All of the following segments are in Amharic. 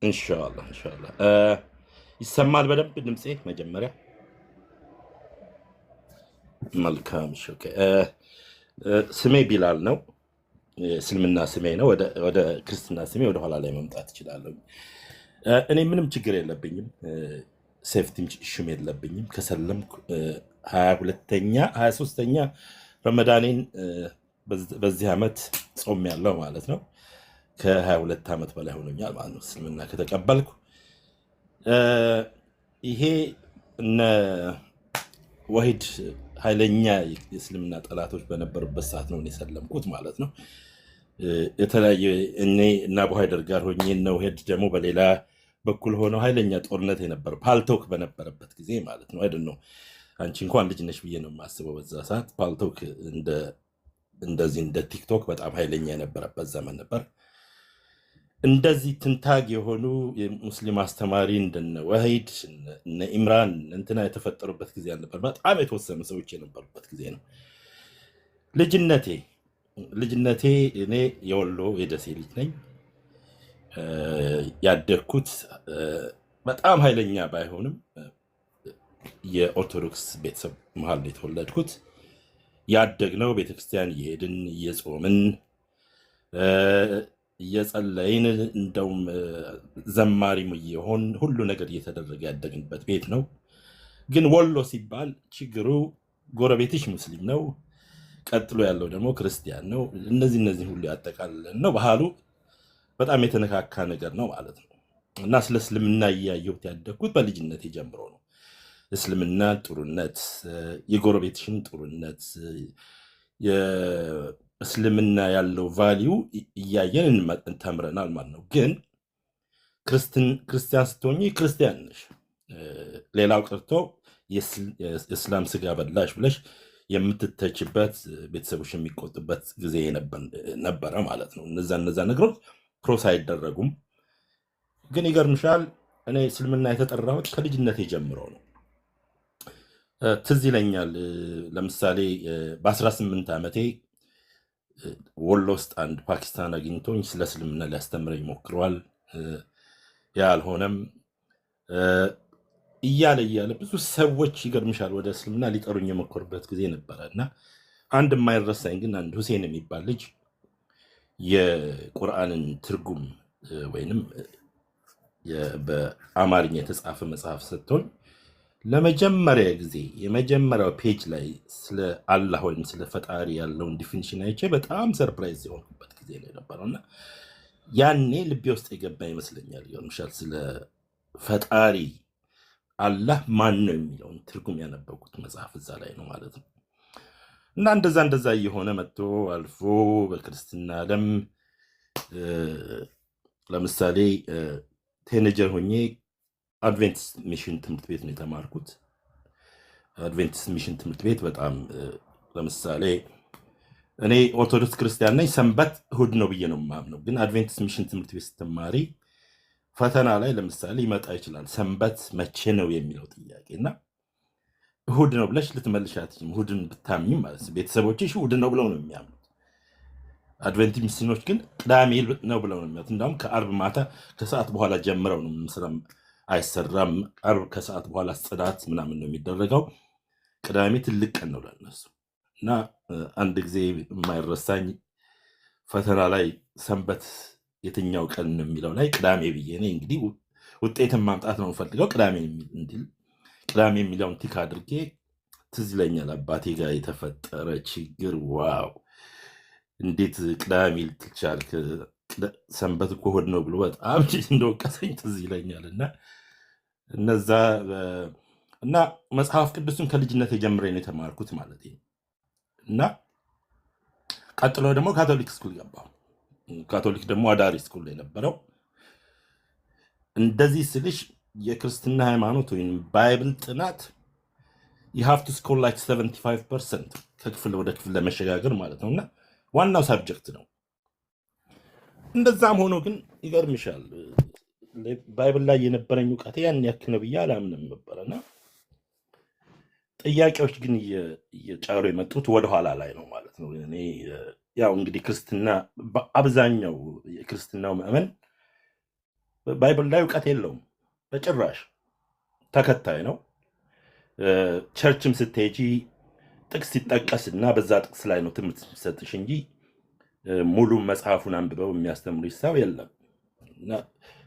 ኢንሻአላህ ኢንሻአላህ ይሰማል በደንብ ድምጼ መጀመሪያ መልካም እሺ ኦኬ ስሜ ቢላል ነው እስልምና ስሜ ነው ወደ ክርስትና ስሜ ወደ ኋላ ላይ መምጣት እችላለሁ እኔ ምንም ችግር የለብኝም ሴፍቲም ኢሹም የለብኝም ከሰለምኩ 22ኛ 23ኛ ረመዳኔን በዚህ ዓመት ጾም ያለው ማለት ነው ከ22 ዓመት በላይ ሆኖኛል ማለት ነው እስልምና ከተቀበልኩ ይሄ እነ ወሂድ ኃይለኛ የእስልምና ጠላቶች በነበሩበት ሰዓት ነው የሰለምኩት ማለት ነው የተለያየ እኔ እና አቡ ሀይደር ጋር ሆኜ ነው ሄድ ደግሞ በሌላ በኩል ሆኖ ኃይለኛ ጦርነት የነበረ ፓልቶክ በነበረበት ጊዜ ማለት ነው አይደል ነው አንቺ እንኳን ልጅ ነሽ ብዬ ነው የማስበው በዛ ሰዓት ፓልቶክ እንደዚህ እንደ ቲክቶክ በጣም ኃይለኛ የነበረበት ዘመን ነበር እንደዚህ ትንታግ የሆኑ የሙስሊም አስተማሪ እንደነ ወሂድ እነ ኢምራን እንትና የተፈጠሩበት ጊዜ አልነበር በጣም የተወሰኑ ሰዎች የነበሩበት ጊዜ ነው ልጅነቴ እኔ የወሎ የደሴ ልጅ ነኝ ያደግኩት በጣም ኃይለኛ ባይሆንም የኦርቶዶክስ ቤተሰብ መሃል የተወለድኩት ያደግነው ቤተክርስቲያን እየሄድን እየጾምን እየጸለይን እንደውም ዘማሪም እየሆን ሁሉ ነገር እየተደረገ ያደግንበት ቤት ነው ግን ወሎ ሲባል ችግሩ ጎረቤትሽ ሙስሊም ነው ቀጥሎ ያለው ደግሞ ክርስቲያን ነው እነዚህ ሁሉ ያጠቃልለን ነው ባህሉ በጣም የተነካካ ነገር ነው ማለት ነው እና ስለ እስልምና እያየሁት ያደግኩት በልጅነቴ ጀምሮ ነው እስልምና ጥሩነት የጎረቤትሽን ጥሩነት እስልምና ያለው ቫልዩ እያየን ተምረናል ማለት ነው ግን ክርስቲያን ስትሆኚ ክርስቲያን ነሽ ሌላው ቀርቶ የእስላም ስጋ በላሽ ብለሽ የምትተችበት ቤተሰቦች የሚቆጥበት ጊዜ ነበረ ማለት ነው እነዛ ነገሮች ክሮስ አይደረጉም ግን ይገርምሻል እኔ እስልምና የተጠራሁት ከልጅነቴ ጀምሮ ነው ትዝ ይለኛል ለምሳሌ በ18 ዓመቴ ወሎ ውስጥ አንድ ፓኪስታን አግኝቶኝ ስለ እስልምና ሊያስተምረኝ ሞክሯል ያልሆነም እያለ ብዙ ሰዎች ይገርምሻል ወደ እስልምና ሊጠሩኝ የሞከሩበት ጊዜ ነበረ እና አንድ የማይረሳኝ ግን አንድ ሁሴን የሚባል ልጅ የቁርአንን ትርጉም ወይንም በአማርኛ የተጻፈ መጽሐፍ ሰጥቶኝ ለመጀመሪያ ጊዜ የመጀመሪያው ፔጅ ላይ ስለ አላህ ወይም ስለ ፈጣሪ ያለውን ዲፊኒሽን አይቼ በጣም ሰርፕራይዝ የሆንኩበት ጊዜ ነው የነበረውና ያኔ ልቤ ውስጥ የገባ ይመስለኛል ይሆንሻል ስለ ፈጣሪ አላህ ማን ነው የሚለውን ትርጉም ያነበብኩት መጽሐፍ እዛ ላይ ነው ማለት ነው እና እንደዛ እየሆነ መጥቶ አልፎ በክርስትና ዓለም ለምሳሌ ቴኔጀር ሆኜ አድቬንቲስት ሚሽን ትምህርት ቤት ነው የተማርኩት አድቬንቲስት ሚሽን ትምህርት ቤት በጣም ለምሳሌ እኔ ኦርቶዶክስ ክርስቲያን ነኝ ሰንበት እሁድ ነው ብዬ ነው የማምነው ግን አድቬንቲስት ሚሽን ትምህርት ቤት ስትማሪ ፈተና ላይ ለምሳሌ ይመጣ ይችላል ሰንበት መቼ ነው የሚለው ጥያቄ እና እሁድ ነው ብለሽ ልትመልሻት እሁድን ብታምኚ ማለት ነው ቤተሰቦችሽ እሁድ ነው ብለው ነው የሚያምኑት አድቬንቲስት ሚሽኖች ግን ቅዳሜ ነው ብለው ነው የሚያምኑት እንደውም ከአርብ ማታ ከሰዓት በኋላ ጀምረው ነው ስራም አይሰራም አርብ ከሰዓት በኋላ ጽዳት ምናምን ነው የሚደረገው ቅዳሜ ትልቅ ቀን ነው ለነሱ እና አንድ ጊዜ የማይረሳኝ ፈተና ላይ ሰንበት የትኛው ቀን ነው የሚለው ላይ ቅዳሜ ብዬ እኔ እንግዲህ ውጤትን ማምጣት ነው የምፈልገው ቅዳሜ የሚለውን ቲክ አድርጌ ትዝ ይለኛል አባቴ ጋር የተፈጠረ ችግር ዋው እንዴት ቅዳሜ ልትቻልክ ሰንበት እኮ እሑድ ነው ብሎ በጣም እንደወቀሰኝ ትዝ ይለኛል እና መጽሐፍ ቅዱስን ከልጅነት ጀምሬ ነው የተማርኩት ማለት ነው እና ቀጥሎ ደግሞ ካቶሊክ ስኩል ገባሁ ካቶሊክ ደግሞ አዳሪ ስኩል የነበረው እንደዚህ ስልሽ የክርስትና ሃይማኖት ወይም ባይብል ጥናት you have to score like 75% ከክፍል ወደ ክፍል ለመሸጋገር ማለት ነውና ዋናው ሳብጀክት ነው እንደዛም ሆኖ ግን ይገርምሻል ባይብል ላይ የነበረኝ ዕውቀት ያን ያክል ነው ብዬ አላምንም ነበርና ጥያቄዎች ግን እየጫሩ የመጡት ወደ ኋላ ላይ ነው ማለት ነው እኔ ያው እንግዲህ ክርስትና በአብዛኛው የክርስትናው ምዕመን ባይብል ላይ እውቀት የለውም በጭራሽ። ተከታይ ነው። ቸርችም ስትሄጂ ጥቅስ ሲጠቀስና በዛ ጥቅስ ላይ ነው ትምህርት የሚሰጥሽ እንጂ ሙሉ መጽሐፉን አንብበው የሚያስተምሩሽ ሰው የለም። እና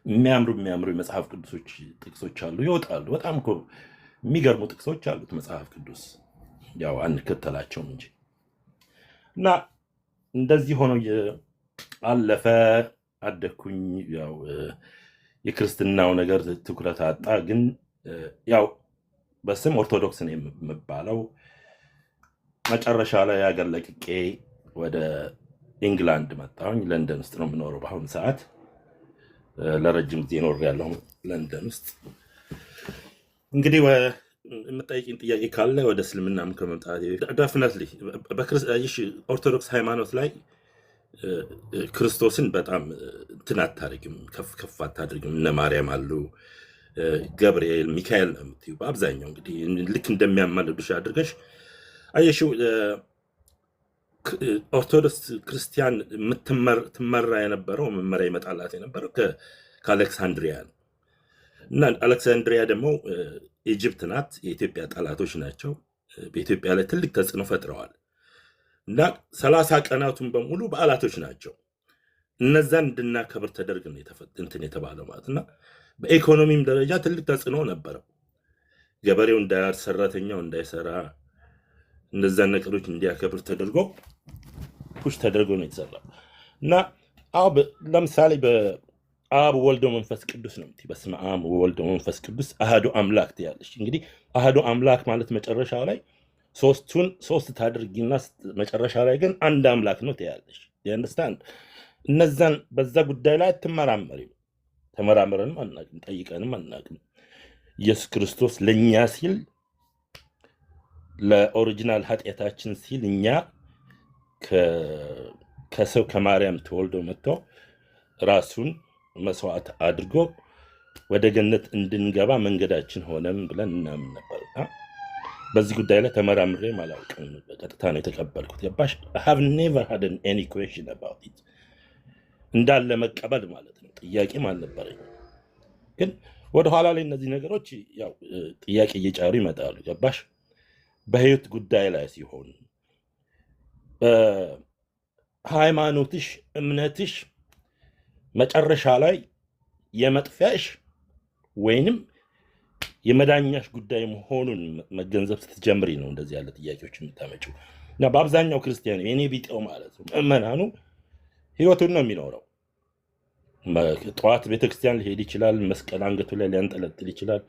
የሚያምሩ የመጽሐፍ ቅዱሶች ጥቅሶች አሉ፣ ይወጣሉ። በጣም እኮ የሚገርሙ ጥቅሶች አሉት መጽሐፍ ቅዱስ። ያው አንከተላቸውም እንጂ እና እንደዚህ ሆኖ አለፈ። አደግኩኝ። ያው የክርስትናው ነገር ትኩረት አጣ። ግን ያው በስም ኦርቶዶክስ ነው የምባለው። መጨረሻ ላይ አገር ለቅቄ ወደ ኢንግላንድ መጣሁኝ። ለንደን ውስጥ ነው የምኖረው በአሁኑ ሰዓት። ለረጅም ጊዜ ኖሬያለሁ ለንደን ውስጥ። እንግዲህ የምጠይቅኝ ጥያቄ ካለ ወደ እስልምናም ከመምጣት ደፍነትሊ ኦርቶዶክስ ሃይማኖት ላይ ክርስቶስን በጣም እንትን አታደርግም፣ ከፍ አታደርግም። እነ ማርያም አሉ፣ ገብርኤል፣ ሚካኤል ነው የምትይው በአብዛኛው። እንግዲህ ልክ እንደሚያማልዱሽ አድርገሽ አየሽው። ኦርቶዶክስ ክርስቲያን ትመራ የነበረው መመሪያ ይመጣላት የነበረው ከአሌክሳንድሪያ ነው። እና አሌክሳንድሪያ ደግሞ ኢጅፕት ናት። የኢትዮጵያ ጠላቶች ናቸው። በኢትዮጵያ ላይ ትልቅ ተጽዕኖ ፈጥረዋል። እና 30 ቀናቱን በሙሉ በዓላቶች ናቸው። እነዛን እንድናከብር ተደርግ ነው እንትን የተባለው ማለት። እና በኢኮኖሚም ደረጃ ትልቅ ተጽዕኖ ነበረው። ገበሬው እንዳያርስ፣ ሰራተኛው እንዳይሰራ፣ እነዛን ነገሮች እንዲያከብር ተደርጎ ፑሽ ተደርጎ ነው የተሰራው። እና ለምሳሌ በአብ ወልድ መንፈስ ቅዱስ ነው የምትይ። በስመ አብ ወወልድ ወመንፈስ ቅዱስ አሐዱ አምላክ ትያለሽ። እንግዲህ አሐዱ አምላክ ማለት መጨረሻ ላይ ሶስት ታድርጊና መጨረሻ ላይ ግን አንድ አምላክ ነው ትያለሽ። አንደርስታንድ። እነዛን በዛ ጉዳይ ላይ አትመራመሪም። ተመራምረንም አናውቅም፣ ጠይቀንም አናውቅም። ኢየሱስ ክርስቶስ ለእኛ ሲል ለኦሪጂናል ኃጢአታችን ሲል እኛ ከሰው ከማርያም ተወልዶ መጥቶ ራሱን መስዋዕት አድርጎ ወደ ገነት እንድንገባ መንገዳችን ሆነም ብለን እናምን ነበር። በዚህ ጉዳይ ላይ ተመራምሬም አላውቅም። በቀጥታ ነው የተቀበልኩት። ገባሽ? I have never had any question about it። እንዳለ መቀበል ማለት ነው። ጥያቄም አልነበረኝም። ግን ወደኋላ ላይ እነዚህ ነገሮች ያው ጥያቄ እየጫሩ ይመጣሉ። ገባሽ? በህይወት ጉዳይ ላይ ሲሆን ሃይማኖትሽ፣ እምነትሽ መጨረሻ ላይ የመጥፊያሽ ወይንም የመዳኛሽ ጉዳይ መሆኑን መገንዘብ ስትጀምሪ ነው እንደዚህ ያለ ጥያቄዎች የምታመጪው። እና በአብዛኛው ክርስቲያኑ የኔ ቢጤው ማለት ነው ምዕመናኑ ህይወቱን ነው የሚኖረው። ጠዋት ቤተክርስቲያን ሊሄድ ይችላል፣ መስቀል አንገቱ ላይ ሊያንጠለጥል ይችላል።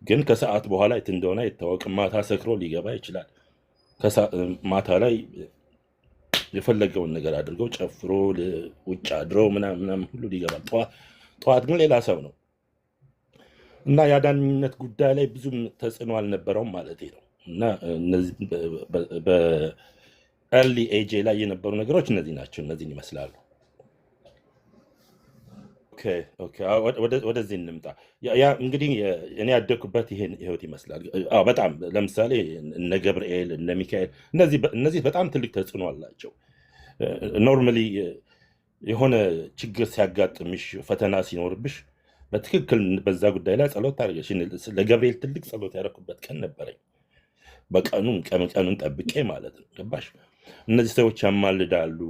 ግን ከሰዓት በኋላ የት እንደሆነ አይታወቅም። ማታ ሰክሮ ሊገባ ይችላል። ማታ ላይ የፈለገውን ነገር አድርገው ጨፍሮ ውጭ አድሮ ምናምን ሁሉ ሊገባ፣ ጠዋት ግን ሌላ ሰው ነው። እና የአዳኝነት ጉዳይ ላይ ብዙም ተጽዕኖ አልነበረውም ማለት ነው። እና በኤርሊ ኤጄ ላይ የነበሩ ነገሮች እነዚህ ናቸው። እነዚህን ይመስላሉ። ወደዚህ እንምጣ። እንግዲህ እኔ ያደግኩበት ይሄን ህይወት ይመስላል። በጣም ለምሳሌ እነ ገብርኤል፣ እነ ሚካኤል እነዚህ በጣም ትልቅ ተጽዕኖ አላቸው። ኖርማሊ የሆነ ችግር ሲያጋጥምሽ፣ ፈተና ሲኖርብሽ በትክክል በዛ ጉዳይ ላይ ጸሎት ታደርገሽ። ለገብርኤል ትልቅ ጸሎት ያደረኩበት ቀን ነበረኝ። ቀኑን ጠብቄ ማለት ነው። ገባሽ? እነዚህ ሰዎች ያማልዳሉ፣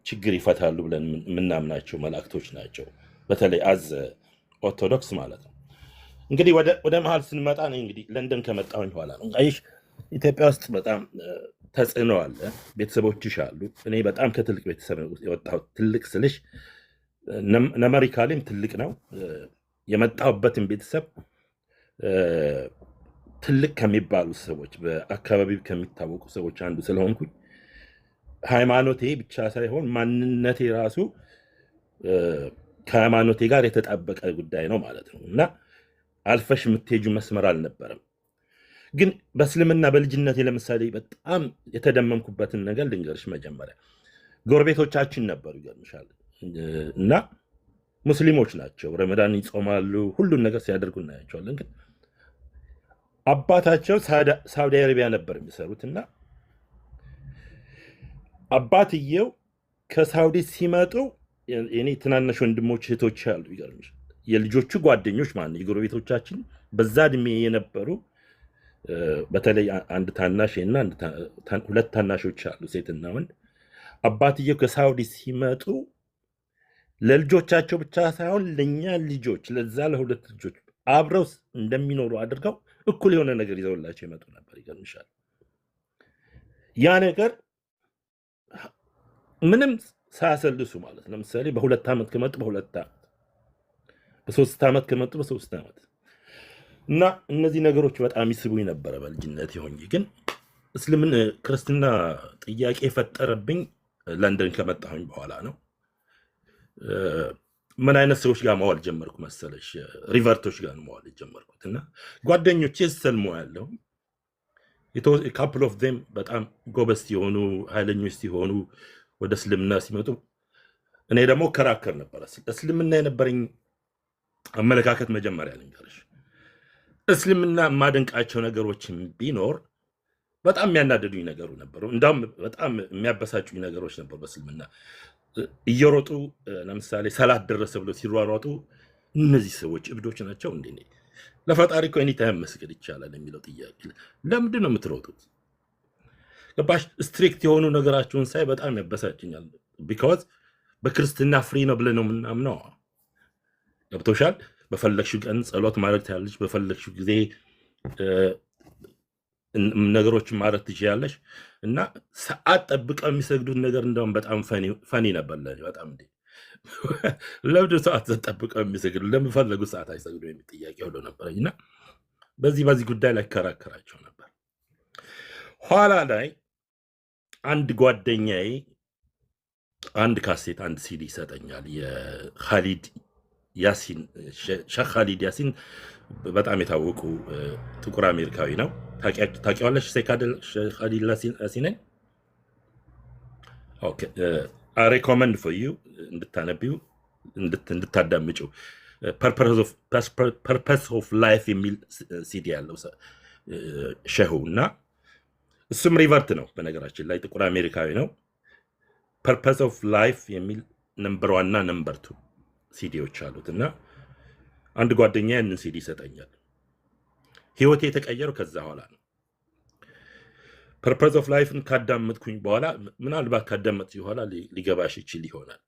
ችግር ይፈታሉ ብለን የምናምናቸው መላእክቶች ናቸው። በተለይ አዘ ኦርቶዶክስ ማለት ነው። እንግዲህ ወደ መሀል ስንመጣ ነው እንግዲህ ለንደን ከመጣሁኝ በኋላ ነው። አይሽ ኢትዮጵያ ውስጥ በጣም ተጽዕኖ አለ። ቤተሰቦችሽ አሉ። እኔ በጣም ከትልቅ ቤተሰብ የወጣሁት። ትልቅ ስልሽ ነመሪካሊም ትልቅ ነው። የመጣሁበትን ቤተሰብ ትልቅ ከሚባሉ ሰዎች፣ በአካባቢው ከሚታወቁ ሰዎች አንዱ ስለሆንኩኝ ሃይማኖቴ ብቻ ሳይሆን ማንነቴ ራሱ ከሃይማኖቴ ጋር የተጣበቀ ጉዳይ ነው ማለት ነው። እና አልፈሽ የምትሄጁ መስመር አልነበረም። ግን በእስልምና በልጅነቴ ለምሳሌ በጣም የተደመምኩበትን ነገር ልንገርሽ። መጀመሪያ ጎረቤቶቻችን ነበሩ፣ ይገርምሻል። እና ሙስሊሞች ናቸው። ረመዳን ይጾማሉ፣ ሁሉን ነገር ሲያደርጉ እናያቸዋለን። ግን አባታቸው ሳውዲ አረቢያ ነበር የሚሰሩት። እና አባትየው ከሳውዲ ሲመጡ የኔ ትናንሽ ወንድሞች እህቶች አሉ፣ ይገርምሻል። የልጆቹ ጓደኞች ማለት ነው የጎረቤቶቻችን በዛ እድሜ የነበሩ በተለይ አንድ ታናሽ እና ሁለት ታናሾች አሉ፣ ሴትና ወንድ። አባትየው ከሳውዲ ሲመጡ ለልጆቻቸው ብቻ ሳይሆን ለእኛ ልጆች ለዛ ለሁለት ልጆች አብረው እንደሚኖሩ አድርገው እኩል የሆነ ነገር ይዘውላቸው ይመጡ ነበር። ይገርምሻል። ያ ነገር ምንም ሳያሰልሱ ማለት ለምሳሌ በ2 ዓመት ከመጡ በ2 ዓመት፣ በ3 ዓመት ከመጡ በ3 ዓመት እና እነዚህ ነገሮች በጣም ይስቡኝ ነበረ በልጅነት ሆኜ። ግን እስልምን ክርስትና ጥያቄ የፈጠረብኝ ለንደን ከመጣሁኝ በኋላ ነው። ምን አይነት ሰዎች ጋር መዋል ጀመርኩ መሰለሽ? ሪቨርቶች ጋር መዋል ጀመርኩት እና ጓደኞቼ ሰልሞ ያለው ካፕል ኦፍ ዜም በጣም ጎበዝ ሲሆኑ ኃይለኞች ሲሆኑ ወደ እስልምና ሲመጡ እኔ ደግሞ ከራከር ነበረ። እስልምና የነበረኝ አመለካከት መጀመሪያ ልንገርሽ፣ እስልምና የማደንቃቸው ነገሮችን ቢኖር በጣም የሚያናደዱኝ ነገሩ ነበሩ። እንዳውም በጣም የሚያበሳጩኝ ነገሮች ነበሩ በእስልምና። እየሮጡ ለምሳሌ ሰላት ደረሰ ብሎ ሲሯሯጡ እነዚህ ሰዎች እብዶች ናቸው እንዴ? ለፈጣሪ እኮ ኤኒታይም መስገድ ይቻላል የሚለው ጥያቄ፣ ለምንድን ነው የምትሮጡት? ገባሽ? ስትሪክት የሆኑ ነገራችሁን ሳይ በጣም ያበሳጭኛል። ቢካዝ በክርስትና ፍሪ ነው ብለን ነው የምናምነው። ገብቶሻል? በፈለግሽው ቀን ጸሎት ማድረግ ትችያለሽ። በፈለግሽው ጊዜ ነገሮችን ማድረግ ትችያለሽ። እና ሰዓት ጠብቀው የሚሰግዱት ነገር እንደውም በጣም ፈኒ ነበር ለእኔ። በጣም እንዴ ለምንድን ሰዓት ጠብቀው የሚሰግዱ ለምፈለጉ ሰዓት አይሰግዱ የሚል ጥያቄ ሁሉ ነበረኝ። እና በዚህ ጉዳይ ላይ ከራከራቸው ነበር። ኋላ ላይ አንድ ጓደኛዬ አንድ ካሴት አንድ ሲዲ ይሰጠኛል። የኻሊድ ያሲን ሼክ ኻሊድ ያሲን በጣም የታወቁ ጥቁር አሜሪካዊ ነው። ታውቂዋለሽ? ሼክ ኻሊድ ያሲንን ኦኬ። አይ ሬኮመንድ ፎር ዩ እንድታነቢው እንድታዳምጪው። ፐርፐስ ኦፍ ላይፍ የሚል ሲዲ ያለው ሸሁ እና እሱም ሪቨርት ነው በነገራችን ላይ ጥቁር አሜሪካዊ ነው። ፐርፐስ ኦፍ ላይፍ የሚል ነምበር 1 እና ነምበር 2 ሲዲዎች አሉት እና አንድ ጓደኛ ያንን ሲዲ ይሰጠኛል። ህይወቴ የተቀየረው ከዛ በኋላ ነው። ፐርፐስ ኦፍ ላይፍን ካዳመጥኩኝ በኋላ ምናልባት ካዳመጥኩኝ በኋላ ሊገባሽ ይችል ይሆናል።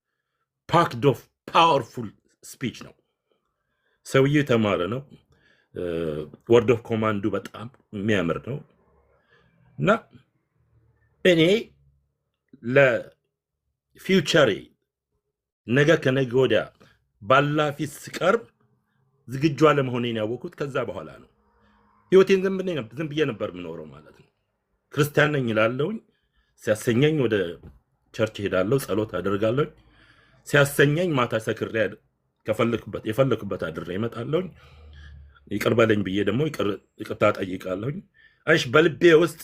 ፓክድ ኦፍ ፓወርፉል ስፒች ነው። ሰውዬው የተማረ ነው። ወርድ ኦፍ ኮማንዱ በጣም የሚያምር ነው እና እኔ ለፊውቸሬ ነገ ከነገ ወዲያ ባላ ፊት ስቀርብ ዝግጁ አለመሆኔን ያወቅሁት ከዛ በኋላ ነው። ህይወቴን ዝም ብዬ ነበር የምኖረው ማለት ነው። ክርስቲያን ነኝ እላለሁኝ። ሲያሰኘኝ ወደ ቸርች ሄዳለሁ፣ ጸሎት አደርጋለሁ። ሲያሰኘኝ ማታ ሰክሬ የፈለኩበት አድሬ እመጣለሁኝ። ይቅር በለኝ ብዬ ደግሞ ይቅርታ ጠይቃለሁኝ። አይሽ በልቤ ውስጥ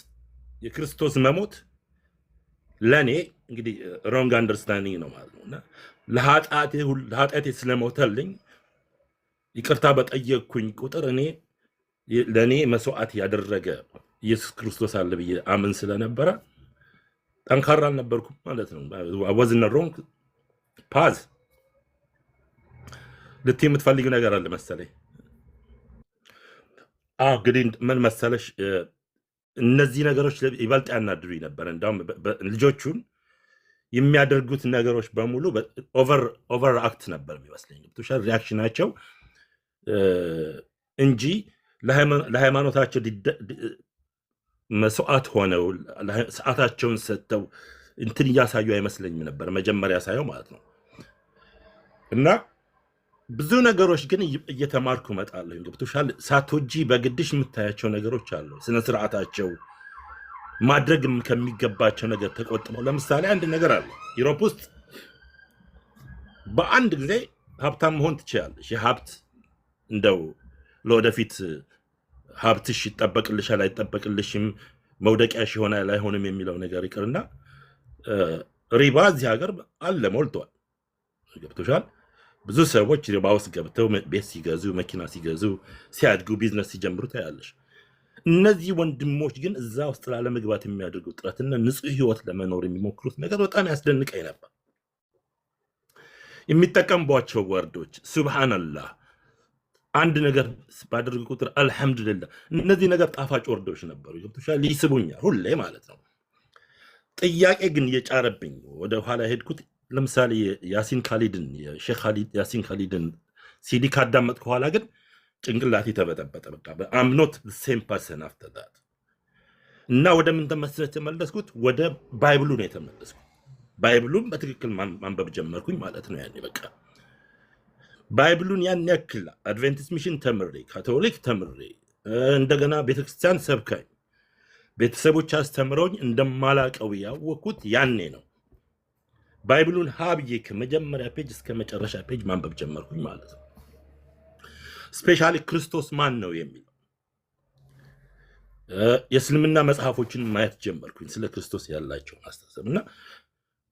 የክርስቶስ መሞት ለእኔ እንግዲህ ሮንግ አንደርስታንዲንግ ነው ማለት ነው እና ለኃጢአቴ ስለሞተልኝ ይቅርታ በጠየቅኩኝ ቁጥር ለእኔ መስዋዕት ያደረገ ኢየሱስ ክርስቶስ አለ ብዬ አምን ስለነበረ ጠንካራ አልነበርኩም ማለት ነው። ወዝነ ሮንግ ፓዝ ልትይ የምትፈልጊው ነገር አለ መሰለኝ። እንግዲህ ምን መሰለሽ፣ እነዚህ ነገሮች ይበልጥ ያናድዱኝ ነበር። እንዳውም ልጆቹን የሚያደርጉት ነገሮች በሙሉ ኦቨር አክት ነበር የሚመስለኝ። ሪያክሽናቸው እንጂ ለሃይማኖታቸው መስዋዕት ሆነው ሰዓታቸውን ሰጥተው እንትን እያሳዩ አይመስለኝም ነበር መጀመሪያ ሳየው ማለት ነው። እና ብዙ ነገሮች ግን እየተማርኩ እመጣለሁ። ገብቶሻል? ሳትወጂ በግድሽ የምታያቸው ነገሮች አሉ። ስነ ስርዓታቸው ማድረግ ከሚገባቸው ነገር ተቆጥበው። ለምሳሌ አንድ ነገር አለ ዩሮፕ ውስጥ በአንድ ጊዜ ሀብታም መሆን ትችላለሽ። የሀብት እንደው ለወደፊት ሀብትሽ ይጠበቅልሻል አይጠበቅልሽም፣ መውደቂያሽ ይሆናል አይሆንም የሚለው ነገር ይቅርና ሪባ እዚህ ሀገር አለ ሞልቷል። ገብቶሻል? ብዙ ሰዎች ሪባ ውስጥ ገብተው ቤት ሲገዙ፣ መኪና ሲገዙ፣ ሲያድጉ፣ ቢዝነስ ሲጀምሩ ታያለሽ። እነዚህ ወንድሞች ግን እዛ ውስጥ ላለመግባት የሚያደርጉት ጥረትና ንጹህ ህይወት ለመኖር የሚሞክሩት ነገር በጣም ያስደንቀኝ ነበር። የሚጠቀምቧቸው ወርዶች ሱብሃንአላህ፣ አንድ ነገር ባደረግ ቁጥር አልሐምዱሊላህ። እነዚህ ነገር ጣፋጭ ወርዶች ነበሩ። ገብቶሻል? ይስቡኛል ሁሌ ማለት ነው። ጥያቄ ግን የጫረብኝ ወደ ኋላ ሄድኩት። ለምሳሌ ያሲን ካሊድን የሼክ ያሲን ካሊድን ሲዲ ካዳመጥኩ በኋላ ግን ጭንቅላቴ ተበጠበጠ። በቃ አምኖት ሴም ፐርሰን አፍተር ዳት እና ወደ ምን ተመለስኩት? ወደ ባይብሉ ነው የተመለስኩት። ባይብሉን በትክክል ማንበብ ጀመርኩኝ ማለት ነው። ያኔ በቃ ባይብሉን ያን ያክል አድቬንቲስት ሚሽን ተምሬ ካቶሊክ ተምሬ እንደገና ቤተክርስቲያን ሰብካኝ ቤተሰቦች አስተምረውኝ እንደማላቀው ያወቅኩት ያኔ ነው። ባይብሉን ሀብዬ ከመጀመሪያ ፔጅ እስከ መጨረሻ ፔጅ ማንበብ ጀመርኩኝ ማለት ነው። ስፔሻሊ ክርስቶስ ማን ነው የሚለው የእስልምና መጽሐፎችን ማየት ጀመርኩኝ፣ ስለ ክርስቶስ ያላቸውን አስተሳሰብ እና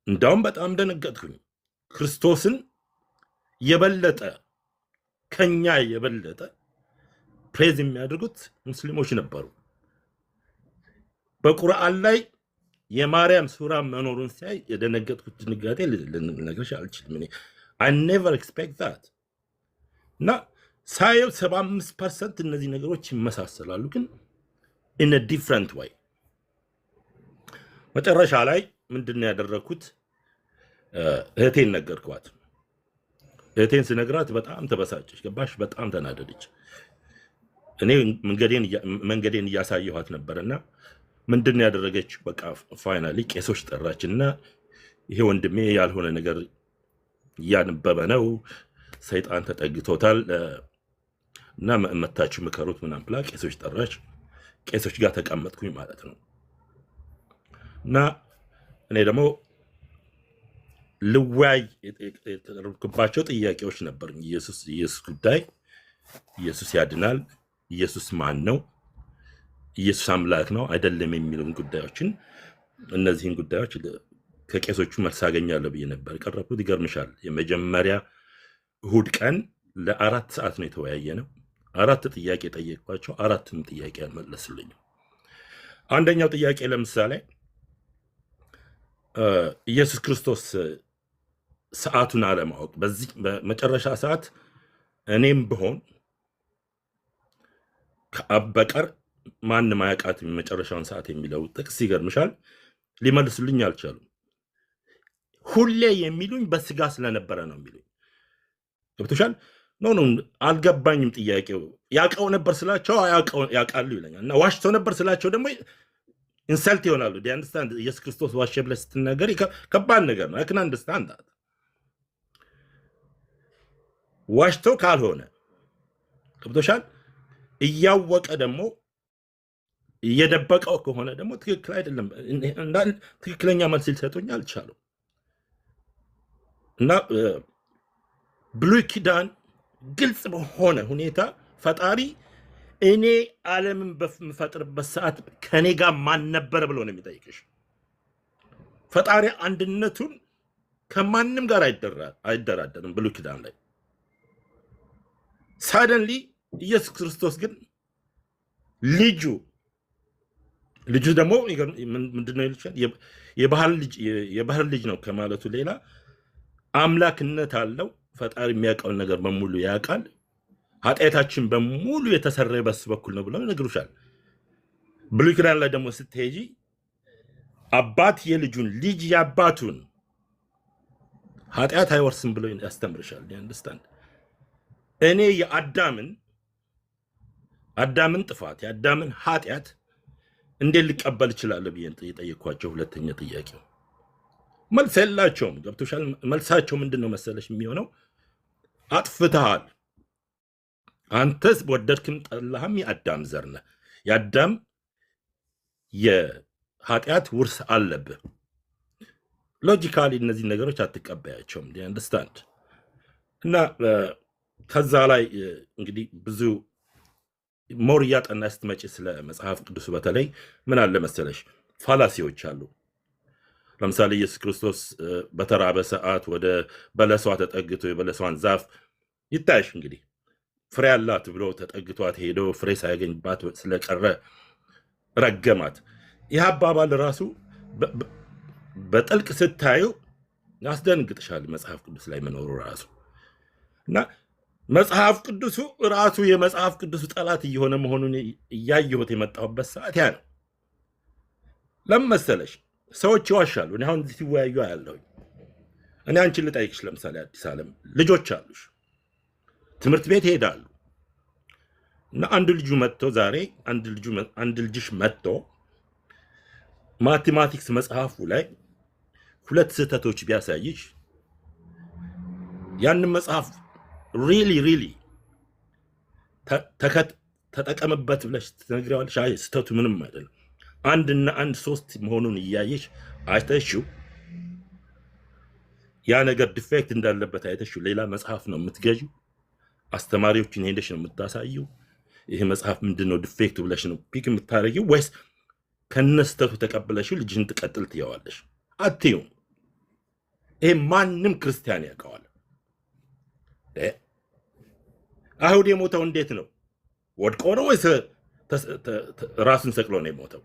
እንዳውም በጣም ደነገጥኩኝ። ክርስቶስን የበለጠ ከኛ የበለጠ ፕሬዝ የሚያደርጉት ሙስሊሞች ነበሩ። በቁርአን ላይ የማርያም ሱራ መኖሩን ሲያይ የደነገጥኩት ድንጋጤ ልነግርሽ አልችልም። እኔ አይ ኔቨር ኤክስፔክት ዛት እና ሳየው 75% እነዚህ ነገሮች ይመሳሰላሉ፣ ግን ኢን አ ዲፍረንት ወይ። መጨረሻ ላይ ምንድነው ያደረኩት? እህቴን ነገርኳት። እህቴን ስነግራት በጣም ተበሳጨች። ገባሽ? በጣም ተናደደች። እኔ መንገዴን እያሳየኋት ነበርና ምንድነው ያደረገች? በቃ ፋይናሊ ቄሶች ጠራችና ይሄ ወንድሜ ያልሆነ ነገር እያነበበ ነው፣ ሰይጣን ተጠግቶታል እና መታችሁ ምከሩት ምናምን ብላ ቄሶች ጠራች። ቄሶች ጋር ተቀመጥኩኝ ማለት ነው። እና እኔ ደግሞ ልወያይ የተቀረብኩባቸው ጥያቄዎች ነበር። ኢየሱስ ጉዳይ፣ ኢየሱስ ያድናል፣ ኢየሱስ ማን ነው፣ ኢየሱስ አምላክ ነው አይደለም የሚሉን ጉዳዮችን፣ እነዚህን ጉዳዮች ከቄሶቹ መልስ አገኛለሁ ብዬ ነበር የቀረብኩት። ይገርምሻል፣ የመጀመሪያ እሁድ ቀን ለ4 ሰዓት ነው የተወያየ ነው። 4 ጥያቄ ጠየቅኳቸው፣ 4ቱም ጥያቄ አልመለሱልኝም። አንደኛው ጥያቄ ለምሳሌ ኢየሱስ ክርስቶስ ሰዓቱን አለማወቅ፣ በዚህ በመጨረሻ ሰዓት እኔም ብሆን ከአብ በቀር ማንም አያውቃትም የመጨረሻውን ሰዓት የሚለው ጥቅስ ይገርምሻል፣ ሊመልሱልኝ አልቻሉም። ሁሌ የሚሉኝ በስጋ ስለነበረ ነው የሚሉኝ። ገብቶሻል? ኖ አልገባኝም ጥያቄው። ያውቀው ነበር ስላቸው ያውቃሉ ይለኛል፣ እና ዋሽተው ነበር ስላቸው ደግሞ ኢንሰልት ይሆናሉ። አንደርስታንድ? ኢየሱስ ክርስቶስ ዋሸ ብለህ ስትናገር ከባድ ነገር ነው። አክን አንደርስታንድ ዳት። ዋሽተው ካልሆነ ገብቶሻል፣ እያወቀ ደግሞ እየደበቀው ከሆነ ደግሞ ትክክል አይደለም። ትክክለኛ መልስ ሊሰጡኝ አልቻሉም። እና ብሉይ ኪዳን ግልጽ በሆነ ሁኔታ ፈጣሪ እኔ ዓለምን በምፈጥርበት ሰዓት ከኔ ጋር ማን ነበረ ብሎ ነው የሚጠይቅሽ። ፈጣሪ አንድነቱን ከማንም ጋር አይደራደርም ብሉይ ኪዳን ላይ። ሳደንሊ ኢየሱስ ክርስቶስ ግን ልጁ ደግሞ ምንድነው ይልሻል? የባህር ልጅ ነው ከማለቱ ሌላ አምላክነት አለው። ፈጣሪ የሚያውቀውን ነገር በሙሉ ያውቃል። ኃጢአታችን በሙሉ የተሰረየ በሱ በኩል ነው ብለው ይነግሩሻል። ብሉይ ኪዳን ላይ ደግሞ ስትሄጂ አባት የልጁን ልጅ የአባቱን ኃጢአት አይወርስም ብሎ ያስተምርሻል። አንደርስታንድ? እኔ የአዳምን ጥፋት የአዳምን ኃጢአት እንዴት ሊቀበል እችላለሁ ብዬ የጠየኳቸው ሁለተኛ ጥያቄው መልስ የላቸውም። ገብቶሻል? መልሳቸው ምንድን ነው መሰለሽ የሚሆነው? አጥፍተሃል፣ አንተስ ወደድክም ጠላህም የአዳም ዘር ነህ፣ የአዳም የኃጢአት ውርስ አለብህ። ሎጂካሊ እነዚህ ነገሮች አትቀበያቸውም። አንደርስታንድ? እና ከዛ ላይ እንግዲህ ብዙ ሞር እያጠና ስትመጪ ስለ መጽሐፍ ቅዱስ በተለይ ምን አለ መሰለሽ ፋላሲዎች አሉ። ለምሳሌ ኢየሱስ ክርስቶስ በተራበ ሰዓት ወደ በለሷ ተጠግቶ የበለሷን ዛፍ ይታይሽ እንግዲህ ፍሬ አላት ብሎ ተጠግቷት ሄዶ ፍሬ ሳያገኝባት ስለቀረ ረገማት። ይህ አባባል ራሱ በጥልቅ ስታዩ ያስደንግጥሻል፣ መጽሐፍ ቅዱስ ላይ መኖሩ ራሱ። እና መጽሐፍ ቅዱሱ ራሱ የመጽሐፍ ቅዱሱ ጠላት እየሆነ መሆኑን እያየሁት የመጣሁበት ሰዓት ያ ነው። ለምን መሰለሽ? ሰዎች ይዋሻሉ። እኔ አሁን ሲወያዩ ያለሁኝ እኔ አንቺን ልጠይቅሽ። ለምሳሌ አዲስ ዓለም ልጆች አሉሽ፣ ትምህርት ቤት ይሄዳሉ እና አንድ ልጁ መጥቶ ዛሬ አንድ ልጅሽ መጥቶ ማቴማቲክስ መጽሐፉ ላይ 2 ስህተቶች ቢያሳይሽ ያንን መጽሐፍ ሪሊ ተጠቀምበት ብለሽ ትነግሪዋለሽ። አይ ስህተቱ ምንም አይደለም፣ 1 እና 1 3 መሆኑን እያየሽ አይተሽው ያ ነገር ዲፌክት እንዳለበት አይተሽው ሌላ መጽሐፍ ነው የምትገዢው። አስተማሪዎችን ሄደሽ ነው የምታሳየው። ይሄ መጽሐፍ ምንድነው ዲፌክቱ ብለሽ ነው ፒክ የምታደርጊው ወይስ ከነስተቱ ተቀብለሽው ልጅን ትቀጥል ትየዋለሽ? አትዩም። ይሄ ማንም ክርስቲያን ያውቀዋል። አይሁድ የሞተው እንዴት ነው? ወድቆ ነው ወይስ ራሱን ሰቅሎ ነው የሞተው?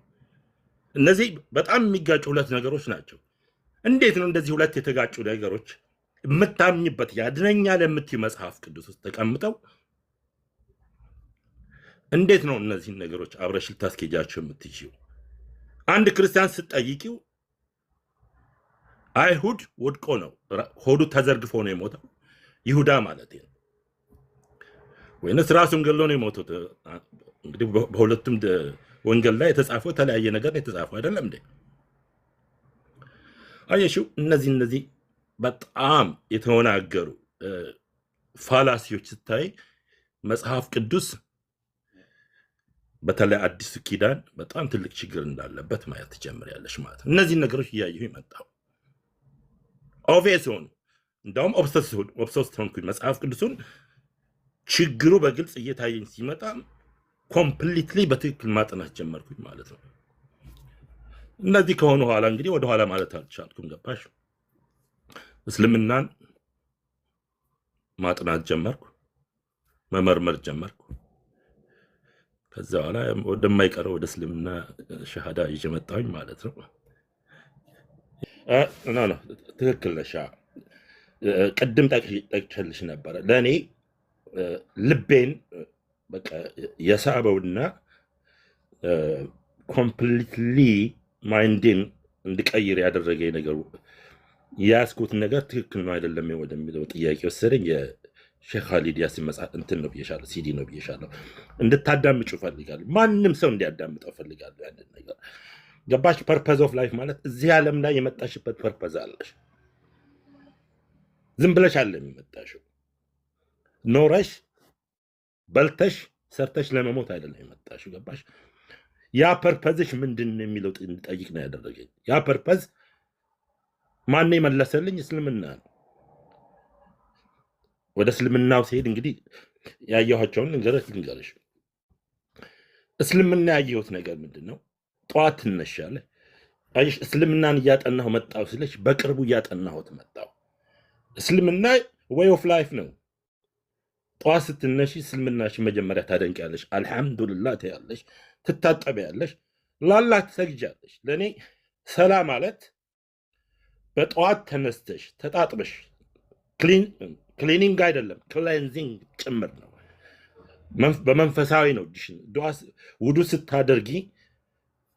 እነዚህ በጣም የሚጋጩ 2 ነገሮች ናቸው። እንዴት ነው እንደዚህ 2 የተጋጩ ነገሮች የምታምኝበት ያድነኛል የምትይው መጽሐፍ ቅዱስ ውስጥ ተቀምጠው እንዴት ነው እነዚህን ነገሮች አብረሽ ልታስኬጃቸው የምትችይው? አንድ ክርስቲያን ስትጠይቂው አይሁድ ወድቆ ነው ሆዱ ተዘርግፎ ነው የሞተው ይሁዳ ማለት ነው ወይንስ ራሱን ገሎ ነው የሞተው? እንግዲህ በሁለቱም ወንጌል ላይ የተጻፈው የተለያየ ነገር ነው የተጻፈው አይደለም እንዴ? አየሽው? እነዚህ በጣም የተወናገሩ ፋላሲዎች ስታይ መጽሐፍ ቅዱስ በተለይ አዲሱ ኪዳን በጣም ትልቅ ችግር እንዳለበት ማየት ትጀምሪያለሽ ማለት ነው። እነዚህን ነገሮች እያየሁ ይመጣው ኦቪየስ ሆኑ። እንዳውም ኦብሰስ ሆንኩኝ። መጽሐፍ ቅዱሱን ችግሩ በግልጽ እየታየኝ ሲመጣ ኮምፕሊትሊ በትክክል ማጥናት ጀመርኩኝ ማለት ነው። እነዚህ ከሆኑ ኋላ እንግዲህ ወደኋላ ማለት አልቻልኩም። ገባሽ? እስልምናን ማጥናት ጀመርኩ፣ መመርመር ጀመርኩ። ከዛ በኋላ ወደማይቀረው ወደ እስልምና ሸሃዳ ይዤ መጣሁኝ ማለት ነው። ኖ ትክክል ነሽ። ቅድም ጠቅሼልሽ ነበረ። ለእኔ ልቤን በቃ የሳበውና ኮምፕሊትሊ ማይንዴን እንድቀይር ያደረገ ነገሩ የያዝኩት ነገር ትክክል ነው አይደለም ወደሚለው ጥያቄ ወሰደኝ። የሼክ ካሊድ ያሲን መጽሐፍ እንትን ነው ብዬሻለሁ፣ ሲዲ ነው ብዬሻለሁ። እንድታዳምጩ እፈልጋለሁ። ማንም ሰው እንዲያዳምጠው እፈልጋለሁ ያንን ነገር። ገባሽ? ፐርፐዝ ኦፍ ላይፍ ማለት እዚህ ዓለም ላይ የመጣሽበት ፐርፐዝ አለሽ። ዝም ብለሽ አለም የመጣሽው ኖረሽ በልተሽ ሰርተሽ ለመሞት አይደለም የመጣሽው። ገባሽ? ያ ፐርፐዝሽ ምንድን ነው የሚለው እንድጠይቅ ነው ያደረገኝ። ያ ፐርፐዝ ማን የመለሰልኝ? እስልምና ነው። ወደ እስልምናው ሲሄድ እንግዲህ ያየኋቸውን ልንገርሽ። እስልምና ያየሁት ነገር ምንድን ነው? ጠዋት ትነሻለህ። እስልምናን እያጠናሁ መጣሁ ስለሽ በቅርቡ እያጠናሁት መጣሁ። እስልምና ዌይ ኦፍ ላይፍ ነው። ጠዋት ስትነሺ እስልምናሽ መጀመሪያ ታደንቂያለሽ፣ አልሐምዱሊላህ ትያለሽ፣ ትታጠቢያለሽ፣ ላላህ ትሰግጃለሽ። ለእኔ ሰላም ማለት በጠዋት ተነስተሽ ተጣጥበሽ ክሊኒንግ አይደለም ክሌንዚንግ ጭምር ነው። በመንፈሳዊ ነው። ውዱ ስታደርጊ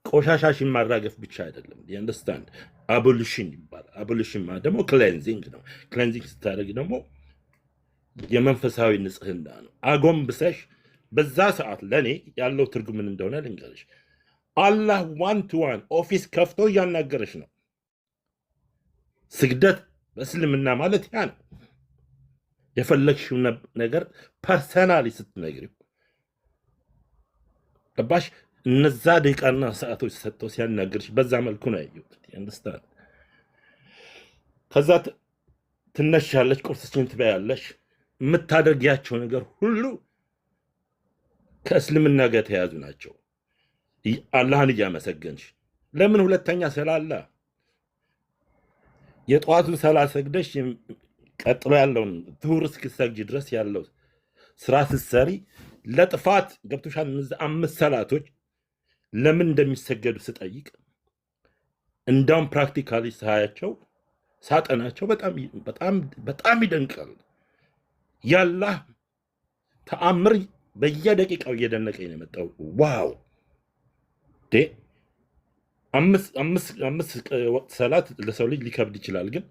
ቆሻሻሽን ማራገፍ ብቻ አይደለም። አንደርስታንድ? አቦሊሽን ይባላል። አቦሊሽን ማለት ደግሞ ክሌንዚንግ ነው። ክሌንዚንግ ስታደርጊ ደግሞ የመንፈሳዊ ንጽህና ነው። አጎንብሰሽ በዛ ሰዓት ለእኔ ያለው ትርጉም ምን እንደሆነ ልንገርሽ። አላህ 1-to-1 ኦፊስ ከፍቶ እያናገረሽ ነው። ስግደት በእስልምና ማለት ያ ነው። የፈለግሽው ነገር ፐርሰናሊ ስትነግሪው ገባሽ? እነዛ ደቂቃና ሰዓቶች ሰጥተው ሲያናገርሽ በዛ መልኩ ነው ያየሁት። አንደርስታንድ? ከዛ ትነሻለሽ፣ ቁርስሽን ትበያለሽ። የምታደርጊያቸው ነገር ሁሉ ከእስልምና ጋር የተያዙ ናቸው። አላህን እያመሰገንሽ ለምን? ሁለተኛ ስላላ የጠዋቱን ሰላት ሰግደሽ ቀጥሎ ያለውን ዙሁር እስክትሰግጂ ድረስ ያለው ስራ ስትሰሪ ለጥፋት ገብቶሻል። እነዚህ 5 ሰላቶች ለምን እንደሚሰገዱ ስጠይቅ እንዳውም ፕራክቲካሊ ሳያቸው ሳጠናቸው በጣም ይደንቃል። ያላህ ተአምር በየደቂቃው እየደነቀኝ ነው የመጣው። ዋው ዴ አምስት ወቅት ሰላት ለሰው ልጅ ሊከብድ ይችላል፣ ግን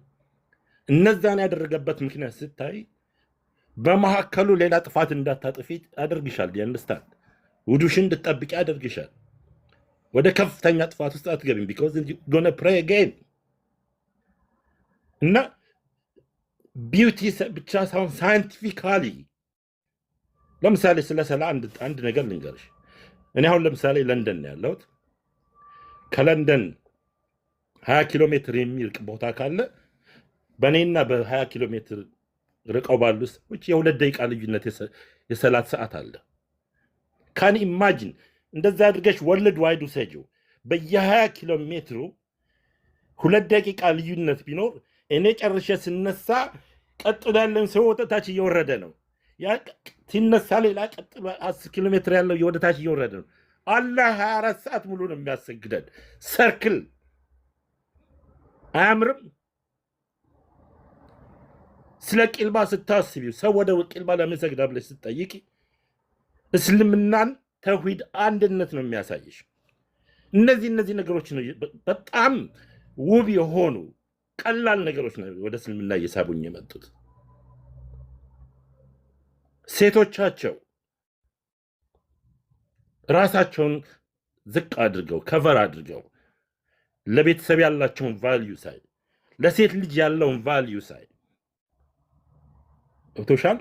እነዛን ያደረገበት ምክንያት ስታይ በመካከሉ ሌላ ጥፋት እንዳታጥፊ ያደርግሻል። ያንስታል ውዱሽን እንድትጠብቂ ያደርግሻል። ወደ ከፍተኛ ጥፋት ውስጥ አትገቢም። ቢኮዝ ጎነ ፕሬይ አጌን እና ቢዩቲ ብቻ ሳይሆን ሳይንቲፊካሊ ለምሳሌ ስለ ሰላ አንድ ነገር ልንገርሽ። እኔ አሁን ለምሳሌ ለንደን ያለሁት ከለንደን 20 ኪሎ ሜትር የሚርቅ ቦታ ካለ በእኔና በ20 ኪሎ ሜትር ርቀው ባሉ ሰዎች የ2 ደቂቃ ልዩነት የሰላት ሰዓት አለ። ካን ኢማጂን እንደዛ አድርገሽ ወርልድ ዋይድ ውሰጂው። በየ20 ኪሎ ሜትሩ 2 ደቂቃ ልዩነት ቢኖር እኔ ጨርሼ ስነሳ ቀጥሎ ያለን ሰው ወደታች እየወረደ ነው። ያ ሲነሳ ሌላ ቀጥሎ 10 ኪሎ ሜትር ያለው ወደታች እየወረደ ነው። አላህ 24 ሰዓት ሙሉ ነው የሚያሰግደን። ሰርክል አያምርም? ስለ ቂልባ ስታስቢው ሰው ወደ ቂልባ ለምን ሰግዳ ብለሽ ስትጠይቂ እስልምናን ተውሂድ አንድነት ነው የሚያሳይሽ። እነዚህ ነገሮች ነው በጣም ውብ የሆኑ ቀላል ነገሮች ነው ወደ እስልምና እየሳቡኝ የመጡት። ሴቶቻቸው ራሳቸውን ዝቅ አድርገው ከቨር አድርገው ለቤተሰብ ያላቸውን ቫልዩ ሳይ፣ ለሴት ልጅ ያለውን ቫልዩ ሳይ ቶሻል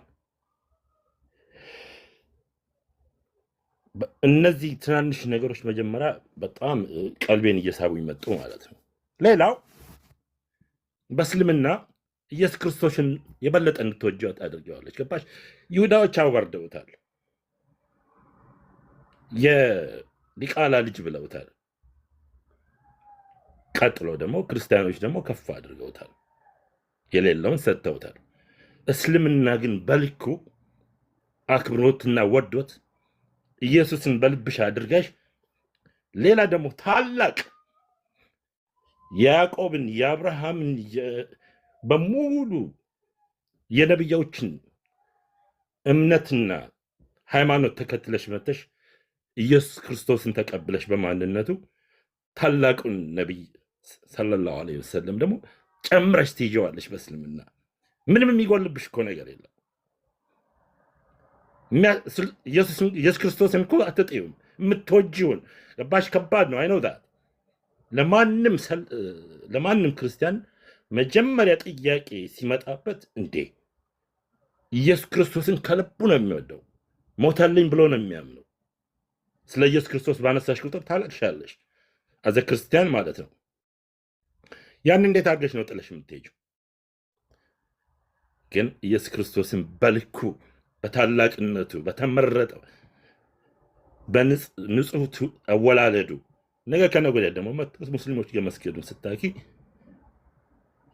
እነዚህ ትናንሽ ነገሮች መጀመሪያ በጣም ቀልቤን እየሳቡኝ መጡ ማለት ነው። ሌላው በእስልምና ኢየሱስ ክርስቶስን የበለጠ እንድትወጂው አድርገዋለች። ገባሽ? ይሁዳዎች አዋርደውታል፣ የዲቃላ ልጅ ብለውታል። ቀጥሎ ደግሞ ክርስቲያኖች ደግሞ ከፍ አድርገውታል፣ የሌለውን ሰጥተውታል። እስልምና ግን በልኩ አክብሮትና ወዶት ኢየሱስን በልብሽ አድርጋሽ ሌላ ደግሞ ታላቅ የያዕቆብን የአብርሃምን በሙሉ የነቢያዎችን እምነትና ሃይማኖት ተከትለሽ መተሽ ኢየሱስ ክርስቶስን ተቀብለሽ በማንነቱ ታላቁን ነቢይ ሰለላሁ ዐለይሂ ወሰለም ደግሞ ጨምረሽ ትይዤዋለሽ። በእስልምና ምንም የሚጎልብሽ እኮ ነገር የለም። ኢየሱስ ክርስቶስን እኮ አትጥዩም፣ የምትወጂውን ገባሽ? ከባድ ነው። አይነው ዳት ለማንም ክርስቲያን መጀመሪያ ጥያቄ ሲመጣበት እንዴ ኢየሱስ ክርስቶስን ከልቡ ነው የሚወደው፣ ሞተልኝ ብሎ ነው የሚያምነው። ስለ ኢየሱስ ክርስቶስ ባነሳሽ ቁጥር ታለቅሻለሽ፣ አዘ ክርስቲያን ማለት ነው። ያን እንዴት አድርገሽ ነው ጥለሽ የምትሄጂው? ግን ኢየሱስ ክርስቶስን በልኩ በታላቅነቱ በተመረጠው በንጹህ አወላለዱ ነገ ከነገ ወዲያ ደግሞ ሙስሊሞች ጋር መስገዱን ስታኪ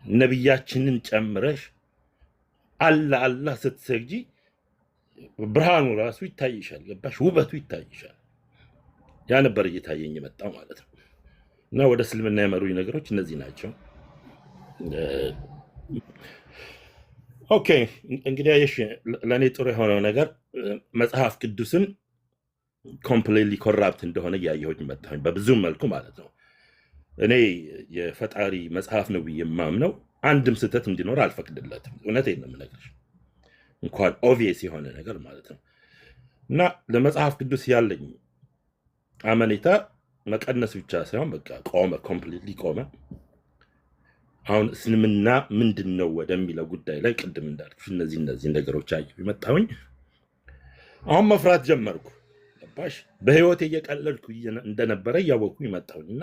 ነቢያችንን ጨምረሽ አላህ ስትሰግጂ ብርሃኑ ራሱ ይታይሻል። ገባሽ? ውበቱ ይታይሻል። ያ ነበር እየታየኝ የመጣው ማለት ነው። እና ወደ እስልምና የመሩኝ ነገሮች እነዚህ ናቸው። ኦኬ እንግዲህ ለእኔ ጥሩ የሆነው ነገር መጽሐፍ ቅዱስን ኮምፕሌትሊ ኮራፕት እንደሆነ እያየሁኝ መጣሁኝ፣ በብዙ መልኩ ማለት ነው። እኔ የፈጣሪ መጽሐፍ ነው ብዬ የማምነው አንድም ስህተት እንዲኖር አልፈቅድለትም። እውነቴን ነው የምነግርሽ፣ እንኳን ኦቪየስ የሆነ ነገር ማለት ነው። እና ለመጽሐፍ ቅዱስ ያለኝ አመኔታ መቀነስ ብቻ ሳይሆን በቃ ቆመ፣ ኮምፕሊትሊ ቆመ። አሁን እስልምና ምንድን ነው ወደሚለው ጉዳይ ላይ ቅድም እንዳልኩሽ እነዚህ ነገሮች አየሁ መጣሁኝ። አሁን መፍራት ጀመርኩ። ገባሽ? በህይወቴ እየቀለድኩ እንደነበረ እያወቅኩኝ መጣሁኝና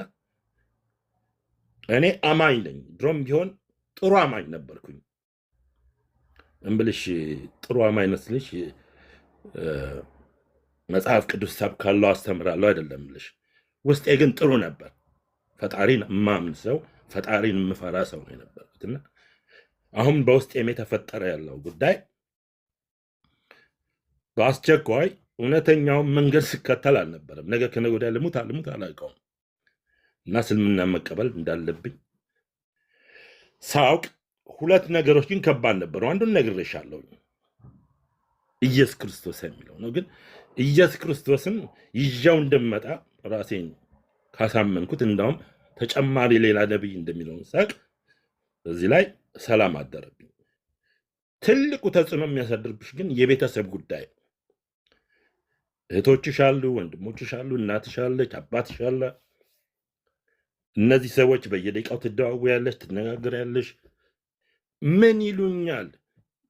እኔ አማኝ ነኝ። ድሮም ቢሆን ጥሩ አማኝ ነበርኩኝ። እምብልሽ ጥሩ አማኝ መስልሽ መጽሐፍ ቅዱስ ሰብካለሁ አስተምራለሁ አይደለም ብልሽ፣ ውስጤ ግን ጥሩ ነበር። ፈጣሪን እማምን ሰው፣ ፈጣሪን የምፈራ ሰው ነው የነበርኩትና አሁን በውስጤም የተፈጠረ ያለው ጉዳይ በአስቸኳይ እውነተኛውን መንገድ ስከተል አልነበረም። ነገ ከነገ ወዲያ ልሙት አላውቀውም እና እስልምና መቀበል እንዳለብኝ ሳውቅ ሁለት ነገሮች ግን ከባድ ነበሩ። አንዱን ነግሬሻለሁ። ኢየሱስ ክርስቶስ የሚለው ነው። ግን ኢየሱስ ክርስቶስን ይዣው እንደመጣ ራሴን ካሳመንኩት እንዳውም ተጨማሪ ሌላ ነቢይ እንደሚለውን ሳቅ በዚህ ላይ ሰላም አደረብኝ። ትልቁ ተጽዕኖ የሚያሳድርብሽ ግን የቤተሰብ ጉዳይ። እህቶችሽ አሉ፣ ወንድሞችሽ አሉ፣ እናትሽ አለች፣ አባትሽ አለ። እነዚህ ሰዎች በየደቂቃው ትደዋወያለሽ፣ ትነጋገሪያለሽ። ምን ይሉኛል?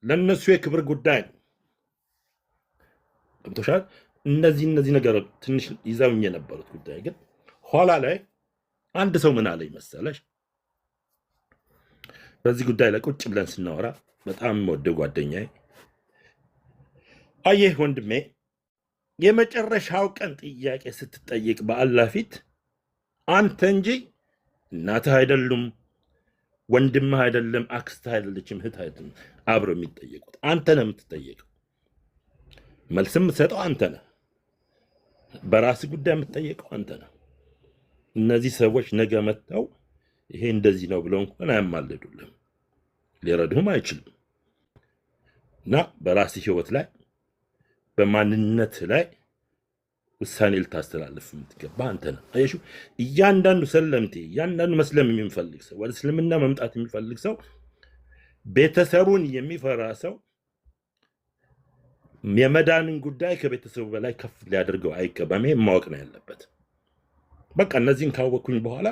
ለእነሱ የክብር ጉዳይ ነው። ገብቶሻል? እነዚህ ነገሮች ትንሽ ይዘውኝ የነበሩት ጉዳይ ግን ኋላ ላይ አንድ ሰው ምን አለኝ መሰለሽ? በዚህ ጉዳይ ላይ ቁጭ ብለን ስናወራ በጣም ወደው ጓደኛዬ፣ አየህ ወንድሜ፣ የመጨረሻው ቀን ጥያቄ ስትጠይቅ በአላህ ፊት አንተ እንጂ እናትህ አይደሉም፣ ወንድምህ አይደለም፣ አክስትህ አይደለችም፣ እህት አይደለም አብረው የሚጠየቁት። አንተ ነህ የምትጠየቀው። መልስ የምትሰጠው አንተ ነህ። በራስህ ጉዳይ የምትጠየቀው አንተ ነህ። እነዚህ ሰዎች ነገ መጥተው ይሄ እንደዚህ ነው ብለው እንኳን አያማልዱልህም፣ ሊረዱህም አይችልም። እና በራስህ ህይወት ላይ በማንነት ላይ ውሳኔ ልታስተላልፍ የምትገባ አንተ ነህ። አየሽው? እያንዳንዱ ሰለምቴ፣ እያንዳንዱ መስለም የሚፈልግ ሰው፣ ወደ እስልምና መምጣት የሚፈልግ ሰው፣ ቤተሰቡን የሚፈራ ሰው የመዳንን ጉዳይ ከቤተሰቡ በላይ ከፍ ሊያደርገው አይገባም። ይሄ ማወቅ ነው ያለበት። በቃ እነዚህን ካወቅኩኝ በኋላ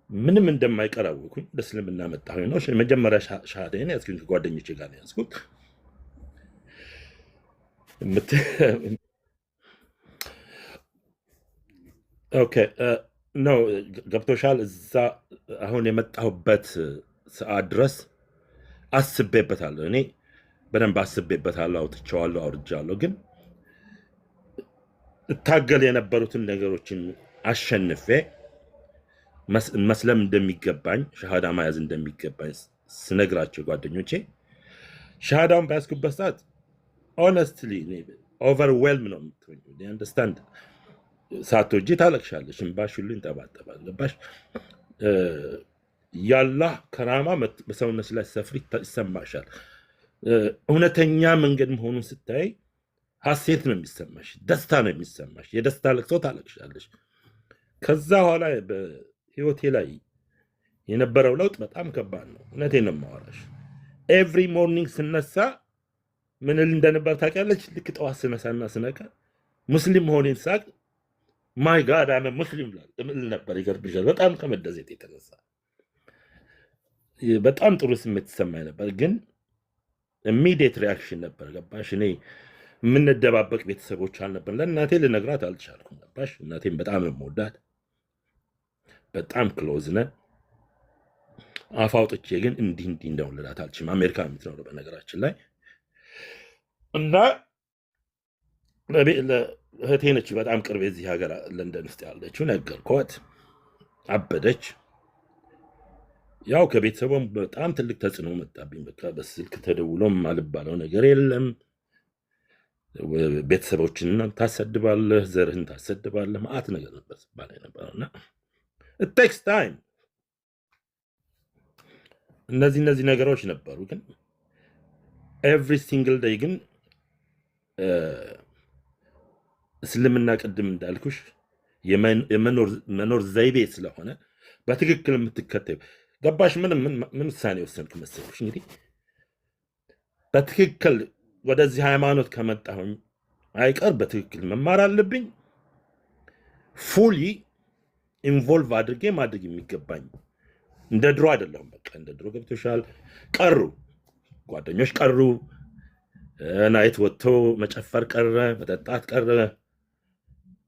ምንም እንደማይቀር አወቅኩኝ። ወደ እስልምና መጣሁኝ ነው። መጀመሪያ ሻሃዳዬን ያዝኩኝ፣ ከጓደኞቼ ጋር ነው ያዝኩት። ኦኬ ነው ገብቶሻል። እዛ አሁን የመጣሁበት ሰዓት ድረስ አስቤበታለሁ። እኔ በደንብ አስቤበታለሁ። አውጥቼዋለሁ፣ አውርጃለሁ። ግን እታገል የነበሩትን ነገሮችን አሸንፌ መስለም እንደሚገባኝ፣ ሻሃዳ መያዝ እንደሚገባኝ ስነግራቸው ጓደኞቼ፣ ሻሃዳውን በያዝኩበት ሰዓት ሆነስትሊ ኦቨርዌልም ነው የምትሆኝ። አንደርስታንድ ሳትወጂ ታለቅሻለሽ፣ እንባሽ ሁሉ ይንጠባጠባል። ገባሽ? ያላህ ከራማ በሰውነት ላይ ሰፍሪ ይሰማሻል። እውነተኛ መንገድ መሆኑን ስታይ ሀሴት ነው የሚሰማሽ፣ ደስታ ነው የሚሰማሽ። የደስታ ለቅሶ ታለቅሻለሽ። ከዛ በኋላ በህይወቴ ላይ የነበረው ለውጥ በጣም ከባድ ነው። እውነቴን ነው የማወራሽ። ኤቭሪ ሞርኒንግ ስነሳ ምን ል እንደነበር ታውቂያለች? ልክ ጠዋት ስነሳና ስነቃ ሙስሊም መሆኔን ሳቅ ማይ ጋድ አመ ሙስሊም ል ነበር። ይገርምሻል። በጣም ከመደሰት የተነሳ በጣም ጥሩ ስሜት ይሰማኝ ነበር። ግን ኢሚዲየት ሪያክሽን ነበር። ገባሽ? እኔ የምንደባበቅ ቤተሰቦች አልነበር። ለእናቴ ልነግራት አልቻልኩም። ገባሽ? እናቴም በጣም ነው የምወዳት፣ በጣም ክሎዝ ነን። አፍ አውጥቼ ግን እንዲህ እንደውልላት አልችልም። አሜሪካ የምትኖረው በነገራችን ላይ እና እህቴ ነች በጣም ቅርብ፣ የዚህ ሀገር ለንደን ውስጥ ያለችው። ነገርኳት፣ አበደች። ያው ከቤተሰቧም በጣም ትልቅ ተጽዕኖ መጣብኝ። በቃ በስልክ ተደውሎም አልባለው ነገር የለም። ቤተሰቦችን ታሰድባለህ፣ ዘርህን ታሰድባለህ፣ ማአት ነገር ነበር ሲባል ነበረው እና it takes time። እነዚህ ነገሮች ነበሩ። ግን ኤቭሪ ሲንግል ዴይ ግን እስልምና ቅድም እንዳልኩሽ የመኖር ዘይቤ ስለሆነ በትክክል የምትከተዩ ገባሽ? ምን ውሳኔ ወሰንኩ መሰለሽ? እንግዲህ በትክክል ወደዚህ ሃይማኖት ከመጣሁኝ አይቀር በትክክል መማር አለብኝ። ፉሊ ኢንቮልቭ አድርጌ ማድረግ የሚገባኝ እንደ ድሮ አይደለሁም። በቃ እንደ ድሮ ገብቶሻል። ቀሩ ጓደኞች ቀሩ፣ ናይት ወጥቶ መጨፈር ቀረ፣ መጠጣት ቀረ።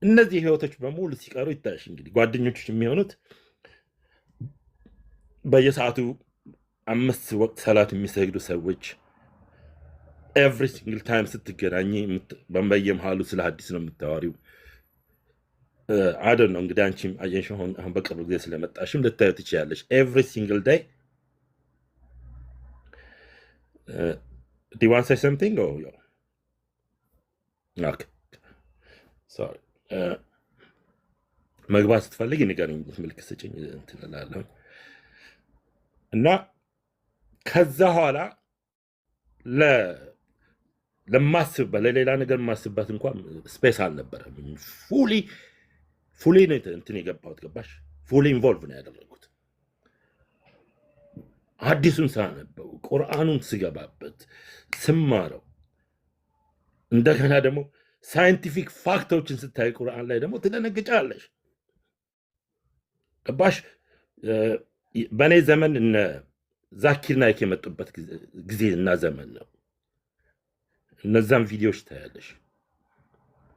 እነዚህ ህይወቶች በሙሉ ሲቀሩ ይታያሽ። እንግዲህ ጓደኞች የሚሆኑት በየሰዓቱ 5 ወቅት ሰላት የሚሰግዱ ሰዎች፣ ኤቭሪ ሲንግል ታይም ስትገናኝ በየመሃሉ ስለ ሀዲስ ነው የምታወሪው። አይደል ነው እንግዲህ አንቺም አየሽ፣ አሁን በቅርብ ጊዜ ስለመጣሽም ልታዩ ትችያለሽ። ኤቭሪ ሲንግል ዳይ do you want to say something or yo? Okay, sorry. መግባት ስትፈልግ ንገረኝ፣ ምልክት ስጭኝ እንትን እላለሁ። እና ከዛ ኋላ ለማስብ ለሌላ ነገር ማስበት እንኳን ስፔስ አልነበረም። ፉሊ ነው እንትን የገባሁት ገባሽ? ፉሊ ኢንቮልቭ ነው ያደረጉት። ሐዲሱን ሳነበው ቁርአኑን ስገባበት ስማረው እንደገና ደግሞ ሳይንቲፊክ ፋክቶችን ስታይ ቁርአን ላይ ደግሞ ትደነግጫለሽ። ገባሽ? በእኔ ዘመን እነ ዛኪር ናይክ የመጡበት ጊዜ እና ዘመን ነው። እነዛም ቪዲዮዎች ታያለሽ፣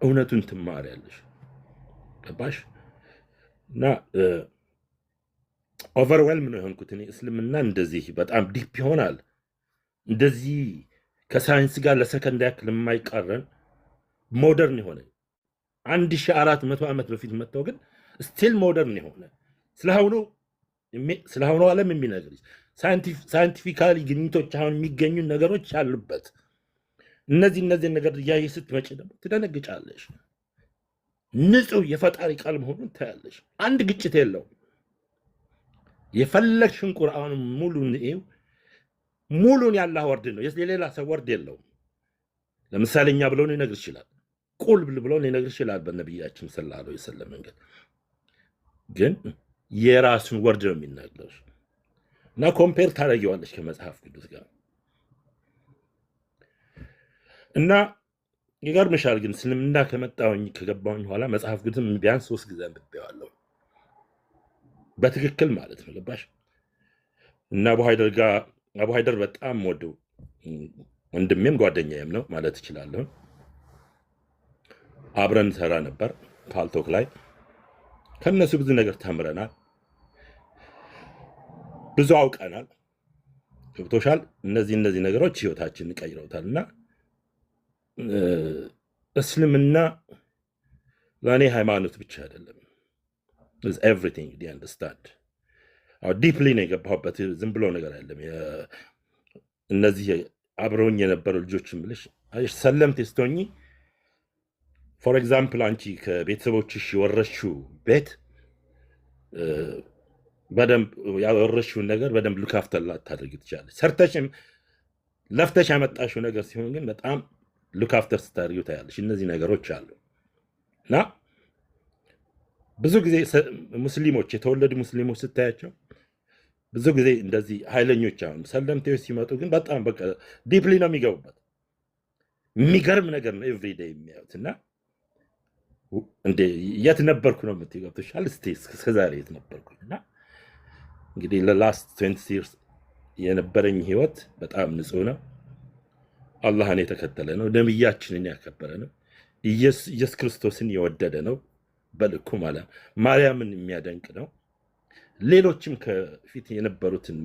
እውነቱን ትማሪያለሽ። ገባሽ? እና ኦቨርዌልም ነው የሆንኩት እኔ። እስልምና እንደዚህ በጣም ዲፕ ይሆናል እንደዚህ ከሳይንስ ጋር ለሰከንድ ያክል የማይቃረን ሞደርን የሆነ 1400 ዓመት በፊት መጥተው ግን ስቲል ሞደርን የሆነ ስለአሁኑ ዓለም የሚነግርሽ ሳይንቲፊካሊ ግኝቶች አሁን የሚገኙ ነገሮች ያሉበት እነዚህ ነገር እያየሽ ስትመጪ ደግሞ ትደነግጫለሽ። ንጹህ የፈጣሪ ቃል መሆኑን ታያለሽ። አንድ ግጭት የለውም። የፈለግሽን ቁርአን ሙሉን ያላህ ወርድ ነው፣ የሌላ ሰው ወርድ የለውም። ለምሳሌ እኛ ብሎን ይነግር ይችላል፣ ቁል ብሎን ይነግር ይችላል በነቢያችን ሰለላሁ ዐለይሂ ወሰለም መንገድ። ግን የራሱን ወርድ ነው የሚናገር እና ኮምፔር ታደርጊዋለሽ ከመጽሐፍ ቅዱስ ጋር እና ይገርምሻል። ግን እስልምና ከገባሁኝ በኋላ መጽሐፍ ቅዱስም ቢያንስ 3 ጊዜ አንብቤዋለሁ በትክክል ማለት ነው። ገባሽ? እና አቡ ሀይደር በጣም ወደው ወንድሜም ጓደኛዬም ነው ማለት እችላለሁ። አብረን ሰራ ነበር ፓልቶክ ላይ። ከነሱ ብዙ ነገር ተምረናል፣ ብዙ አውቀናል። ገብቶሻል? እነዚህ ነገሮች ህይወታችንን ቀይረውታል። እና እስልምና ለእኔ ሃይማኖት ብቻ አይደለም፣ ኤቭሪቲንግ ዲ አንደርስታንድ ዲፕሊ ነው የገባሁበት። ዝም ብሎ ነገር አይደለም። እነዚህ አብረውኝ የነበሩ ልጆች ምልሽ ሰለምት ስትሆኚ ፎር ኤግዛምፕል አንቺ ከቤተሰቦችሽ የወረሽው ቤት በደንብ ያወረሽውን ነገር በደንብ ሉካፍተር ላታደርጊ ትችላለች። ሰርተሽም ለፍተሽ ያመጣሽው ነገር ሲሆን ግን በጣም ሉካፍተር ስታደርጊው ታያለሽ። እነዚህ ነገሮች አሉ እና ብዙ ጊዜ ሙስሊሞች የተወለዱ ሙስሊሞች ስታያቸው ብዙ ጊዜ እንደዚህ ኃይለኞች አሁን ሰለምቴዎች ሲመጡ ግን በጣም በቃ ዲፕሊ ነው የሚገቡበት። የሚገርም ነገር ነው ኤቭሪዴይ የሚያዩት። እና እንዴ የት ነበርኩ ነው የምትይው? ገብቶሻል? እስከዛሬ የት ነበርኩ? እና እንግዲህ ለላስት 20 years የነበረኝ ህይወት በጣም ንጹህ ነው። አላህን የተከተለ ነው። ነብያችንን ያከበረ ነው። ኢየሱስ ክርስቶስን የወደደ ነው በልኩ ማለት ማርያምን የሚያደንቅ ነው። ሌሎችም ከፊት የነበሩትን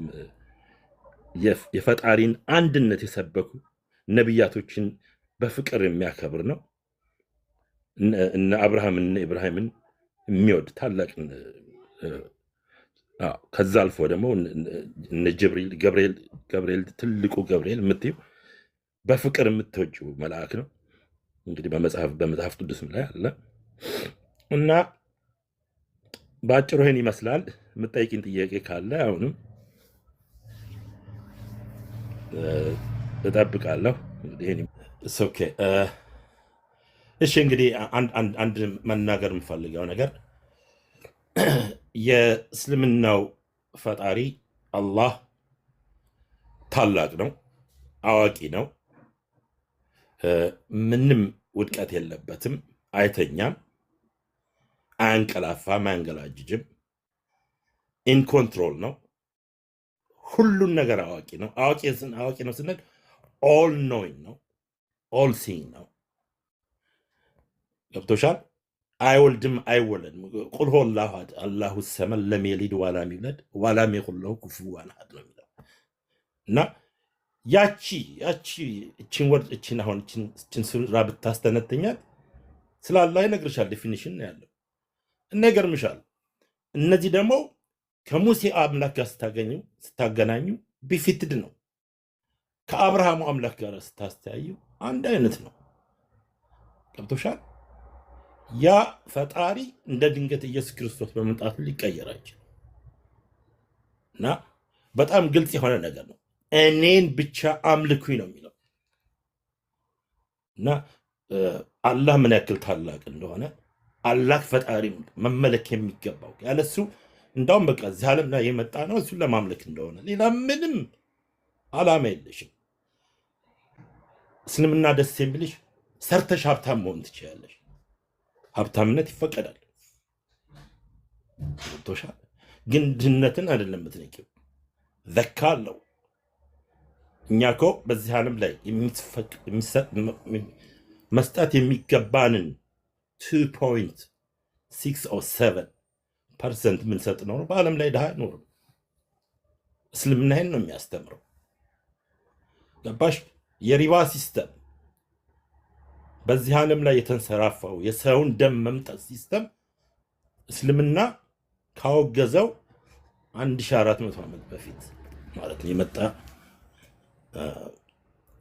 የፈጣሪን አንድነት የሰበኩ ነቢያቶችን በፍቅር የሚያከብር ነው። እነ አብርሃምን እነ ኢብራሂምን የሚወድ ታላቅ ከዛ አልፎ ደግሞ እነ ገብርኤል ትልቁ ገብርኤል የምትይው በፍቅር የምትወጂው መልአክ ነው። እንግዲህ በመጽሐፍ ቅዱስም ላይ አለ እና በአጭሩ ይህን ይመስላል። የምጠይቂን ጥያቄ ካለ አሁንም እጠብቃለሁ። እሺ እንግዲህ አንድ መናገር የምፈልገው ነገር የእስልምናው ፈጣሪ አላህ ታላቅ ነው፣ አዋቂ ነው። ምንም ውድቀት የለበትም፣ አይተኛም፣ አያንቀላፋም፣ አያንገላጅጅም። ኢንኮንትሮል ነው፣ ሁሉን ነገር አዋቂ ነው። አዋቂ ነው ስንል ኦል ኖይንግ ነው፣ ኦል ሲንግ ነው። ገብቶሻል? አይወልድም አይወለድም። ቁል ሁ አላሁ አሐድ አላሁ ሰመድ ለም የሊድ ወላም ይውለድ ወላም የኩን ለሁ ኩፉወን አሐድ ነው የሚለው እና እችን ሱራ ብታስተነትኛት ስለ አላህ ይነግርሻል። ዴፊኒሽን ነው ያለው እና ይገርምሻል። እነዚህ ደግሞ ከሙሴ አምላክ ጋር ስታገናኙ ቢፊትድ ነው። ከአብርሃሙ አምላክ ጋር ስታስተያዩ አንድ አይነት ነው። ገብቶሻል? ያ ፈጣሪ እንደ ድንገት ኢየሱስ ክርስቶስ በመምጣቱ ሊቀየር አይችልም እና በጣም ግልጽ የሆነ ነገር ነው። እኔን ብቻ አምልኩኝ ነው የሚለው እና አላህ ምን ያክል ታላቅ እንደሆነ አላህ ፈጣሪ መመለክ የሚገባው ያለሱ እንዳውም በቃ እዚህ ዓለም ላይ የመጣ ነው እሱን ለማምለክ እንደሆነ ሌላ ምንም ዓላማ የለሽም። እስልምና ደስ የሚልሽ ሰርተሽ ሀብታም መሆን ትችላለሽ። ሀብታምነት ይፈቀዳል። ቶሻል ግን ድህነትን አይደለም የምትነቂው። ዘካ አለው። እኛ እኮ በዚህ ዓለም ላይ መስጠት የሚገባንን 2.607% የምንሰጥ ነው። በዓለም ላይ ድሃ አይኖርም። እስልምና ይህን ነው የሚያስተምረው። ገባሽ? የሪባ ሲስተም በዚህ ዓለም ላይ የተንሰራፋው የሰውን ደም መምጠጥ ሲስተም እስልምና ካወገዘው 1400 ዓመት በፊት ማለት ነው የመጣ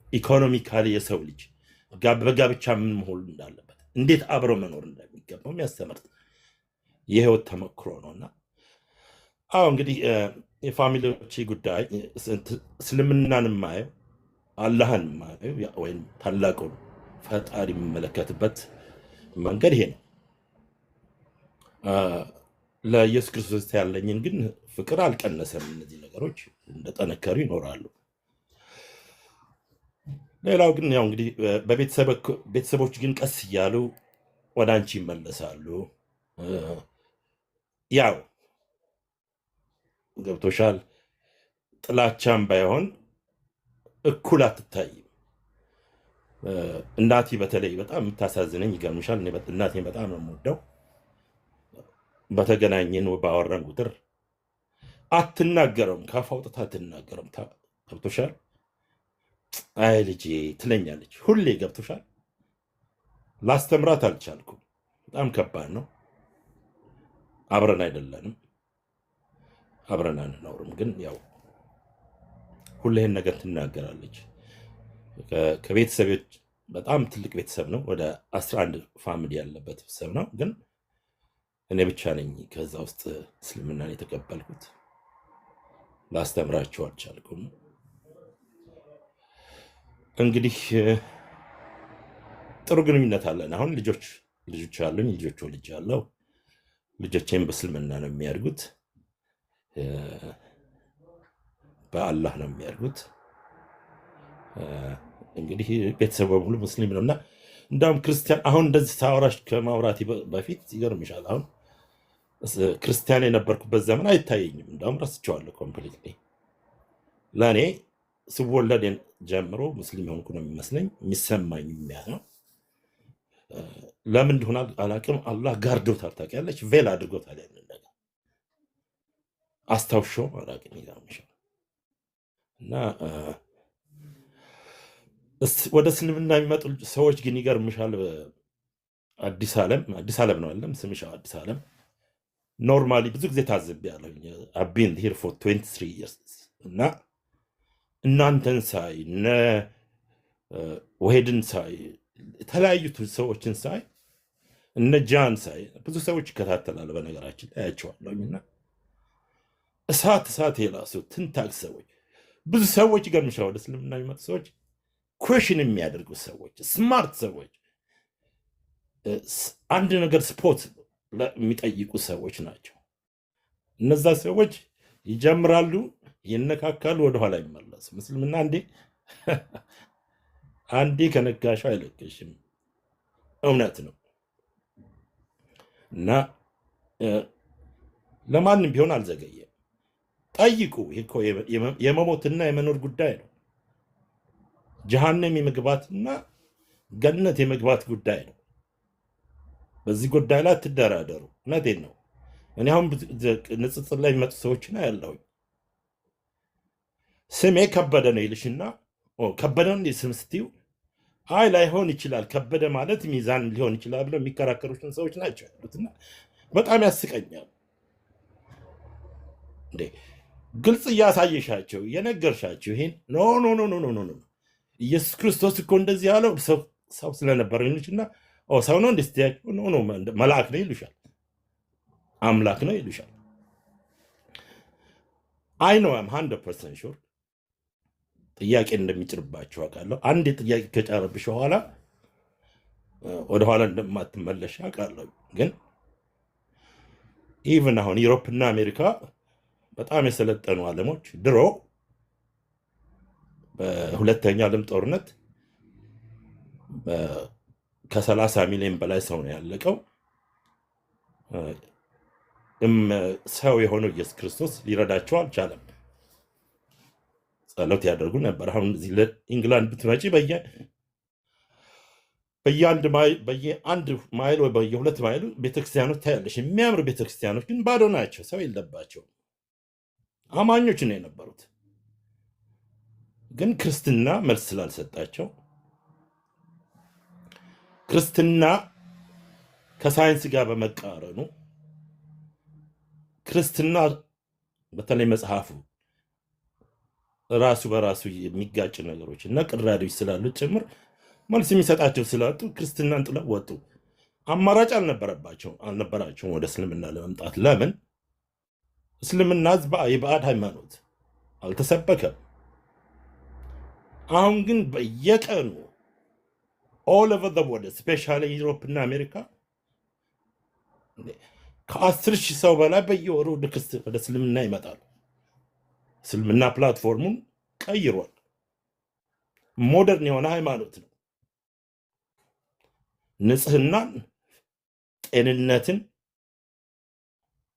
ኢኮኖሚካሊ የሰው ልጅ በጋብቻ ምን መሆን እንዳለበት እንዴት አብረው መኖር እንደሚገባው የሚያስተምር የህይወት ተመክሮ ነውና አዎ እንግዲህ የፋሚሊዎች ጉዳይ እስልምናን ማየው አላህን ማየው ወይም ታላቁን ፈጣሪ የሚመለከትበት መንገድ ይሄ ነው። ለኢየሱስ ክርስቶስ ያለኝን ግን ፍቅር አልቀነሰም። እነዚህ ነገሮች እንደጠነከሩ ይኖራሉ። ሌላው ግን ያው እንግዲህ ቤተሰቦች ግን ቀስ እያሉ ወደ አንቺ ይመለሳሉ። ያው ገብቶሻል። ጥላቻም ባይሆን እኩል አትታይም። እናቴ በተለይ በጣም የምታሳዝነኝ ይገርምሻል። እናቴን በጣም ነው የምወደው። በተገናኘን ባወራን ቁጥር አትናገረውም፣ ካፍ አውጥታ አትናገረውም። ገብቶሻል? አይ ልጄ ትለኛለች ሁሌ። ገብቶሻል? ላስተምራት አልቻልኩም። በጣም ከባድ ነው። አብረን አይደለንም፣ አብረን አንኖርም። ግን ያው ሁሌን ነገር ትናገራለች። ከቤተሰቦች በጣም ትልቅ ቤተሰብ ነው። ወደ 11 ፋሚሊ ያለበት ቤተሰብ ነው። ግን እኔ ብቻ ነኝ ከዛ ውስጥ እስልምናን የተቀበልኩት። ላስተምራቸው አልቻልኩም። እንግዲህ ጥሩ ግንኙነት አለን። አሁን ልጆች አሉኝ። ልጆች ወልጃለሁ። ልጆቼም በእስልምና ነው የሚያድጉት፣ በአላህ ነው የሚያድጉት። እንግዲህ ቤተሰብ በሙሉ ሙስሊም ነው እና እንዳውም ክርስቲያን አሁን እንደዚህ ሳወራሽ ከማውራቴ በፊት ይገርምሻል፣ አሁን ክርስቲያን የነበርኩበት ዘመን አይታየኝም። እንዳውም ረስቸዋለሁ ኮምፕሊትሊ። ለእኔ ስወለድ ጀምሮ ሙስሊም የሆንኩ ነው የሚመስለኝ፣ የሚሰማኝ የሚያ ነው። ለምን እንደሆነ አላውቅም። አላህ ጋርዶታል። ታውቂያለሽ? ቬል አድርጎታል። ያንን ነገር አስታውሾ አላውቅም። ይገርምሻል። እና ወደ እስልምና የሚመጡ ሰዎች ግን ይገርምሻል፣ አዲስ ዓለም ነው አለም ስምሽ አዲስ ዓለም። ኖርማሊ ብዙ ጊዜ ታዝቤያለሁ። አቢን ሂር ፎር 23 years እና እናንተን ሳይ ወሄድን ሳይ የተለያዩት ሰዎችን ሳይ እነ ጃን ሳይ ብዙ ሰዎች ይከታተላል። በነገራችን ላይ አያቸዋለሁና እሳት የላሱ ትንታግ ሰዎች ብዙ ሰዎች ይገርምሻል፣ ወደ እስልምና የሚመጡ ሰዎች ኩዌሽን የሚያደርጉ ሰዎች፣ ስማርት ሰዎች፣ አንድ ነገር ስፖት የሚጠይቁ ሰዎች ናቸው። እነዛ ሰዎች ይጀምራሉ፣ ይነካካሉ፣ ወደኋላ ይመለሱ። ምስልምና አንዴ ከነጋሻው አይለቅሽም። እውነት ነው እና ለማንም ቢሆን አልዘገየም። ጠይቁ። የመሞትና የመኖር ጉዳይ ነው። ጀሃነም የመግባትና ገነት የመግባት ጉዳይ ነው። በዚህ ጉዳይ ላይ አትደራደሩ። እውነቴን ነው። እኔ አሁን ንጽጽር ላይ የሚመጡ ሰዎችን አያለሁኝ። ስሜ ከበደ ነው ይልሽና ከበደ ነው ስም ስትዩ አይ ላይሆን ይችላል ከበደ ማለት ሚዛን ሊሆን ይችላል ብለው የሚከራከሩትን ሰዎች ናቸው ያሉትና በጣም ያስቀኛል። እንዴ ግልጽ እያሳየሻቸው የነገርሻቸው ይሄን ኖ ኢየሱስ ክርስቶስ እኮ እንደዚህ ያለው ሰው ስለነበረ ይሉሽና ሰው ነው እንዴ ስትያቸው ኖ መልአክ ነው ይሉሻል፣ አምላክ ነው ይሉሻል። አይ ኖ አም 100% ሹር ጥያቄ እንደሚጭርባቸው አውቃለሁ። አንድ ጥያቄ ከጫረብሽ በኋላ ወደኋላ እንደማትመለሽ አውቃለሁ። ግን ኢቭን አሁን ዩሮፕና አሜሪካ በጣም የሰለጠኑ ዓለሞች ድሮ በሁለተኛ ዓለም ጦርነት ከ30 ሚሊዮን በላይ ሰው ነው ያለቀው። ሰው የሆነው ኢየሱስ ክርስቶስ ሊረዳቸው አልቻለም። ጸሎት ያደርጉ ነበር። አሁን እዚህ ለኢንግላንድ ብትመጪ በየአንድ ማይል ወይ በየ2 ማይሉ ቤተክርስቲያኖች ታያለሽ። የሚያምሩ ቤተክርስቲያኖች ግን ባዶ ናቸው፣ ሰው የለባቸው። አማኞች ነው የነበሩት። ግን ክርስትና መልስ ስላልሰጣቸው ክርስትና ከሳይንስ ጋር በመቃረኑ ክርስትና በተለይ መጽሐፉ ራሱ በራሱ የሚጋጭ ነገሮች እና ቅራሪዎች ስላሉት ጭምር መልስ የሚሰጣቸው ስላጡ ክርስትናን ጥለው ወጡ። አማራጭ አልነበራቸውም ወደ እስልምና ለመምጣት። ለምን? እስልምና የባዕድ ሃይማኖት አልተሰበከም። አሁን ግን በየቀኑ ኦል ኦቨር ዘ ወርልድ ስፔሻሊ ዩሮፕ እና አሜሪካ ከ10,000 ሰው በላይ በየወሩ ወደ እስልምና ይመጣሉ። እስልምና ፕላትፎርሙን ቀይሯል። ሞደርን የሆነ ሃይማኖት ነው። ንጽህናን፣ ጤንነትን፣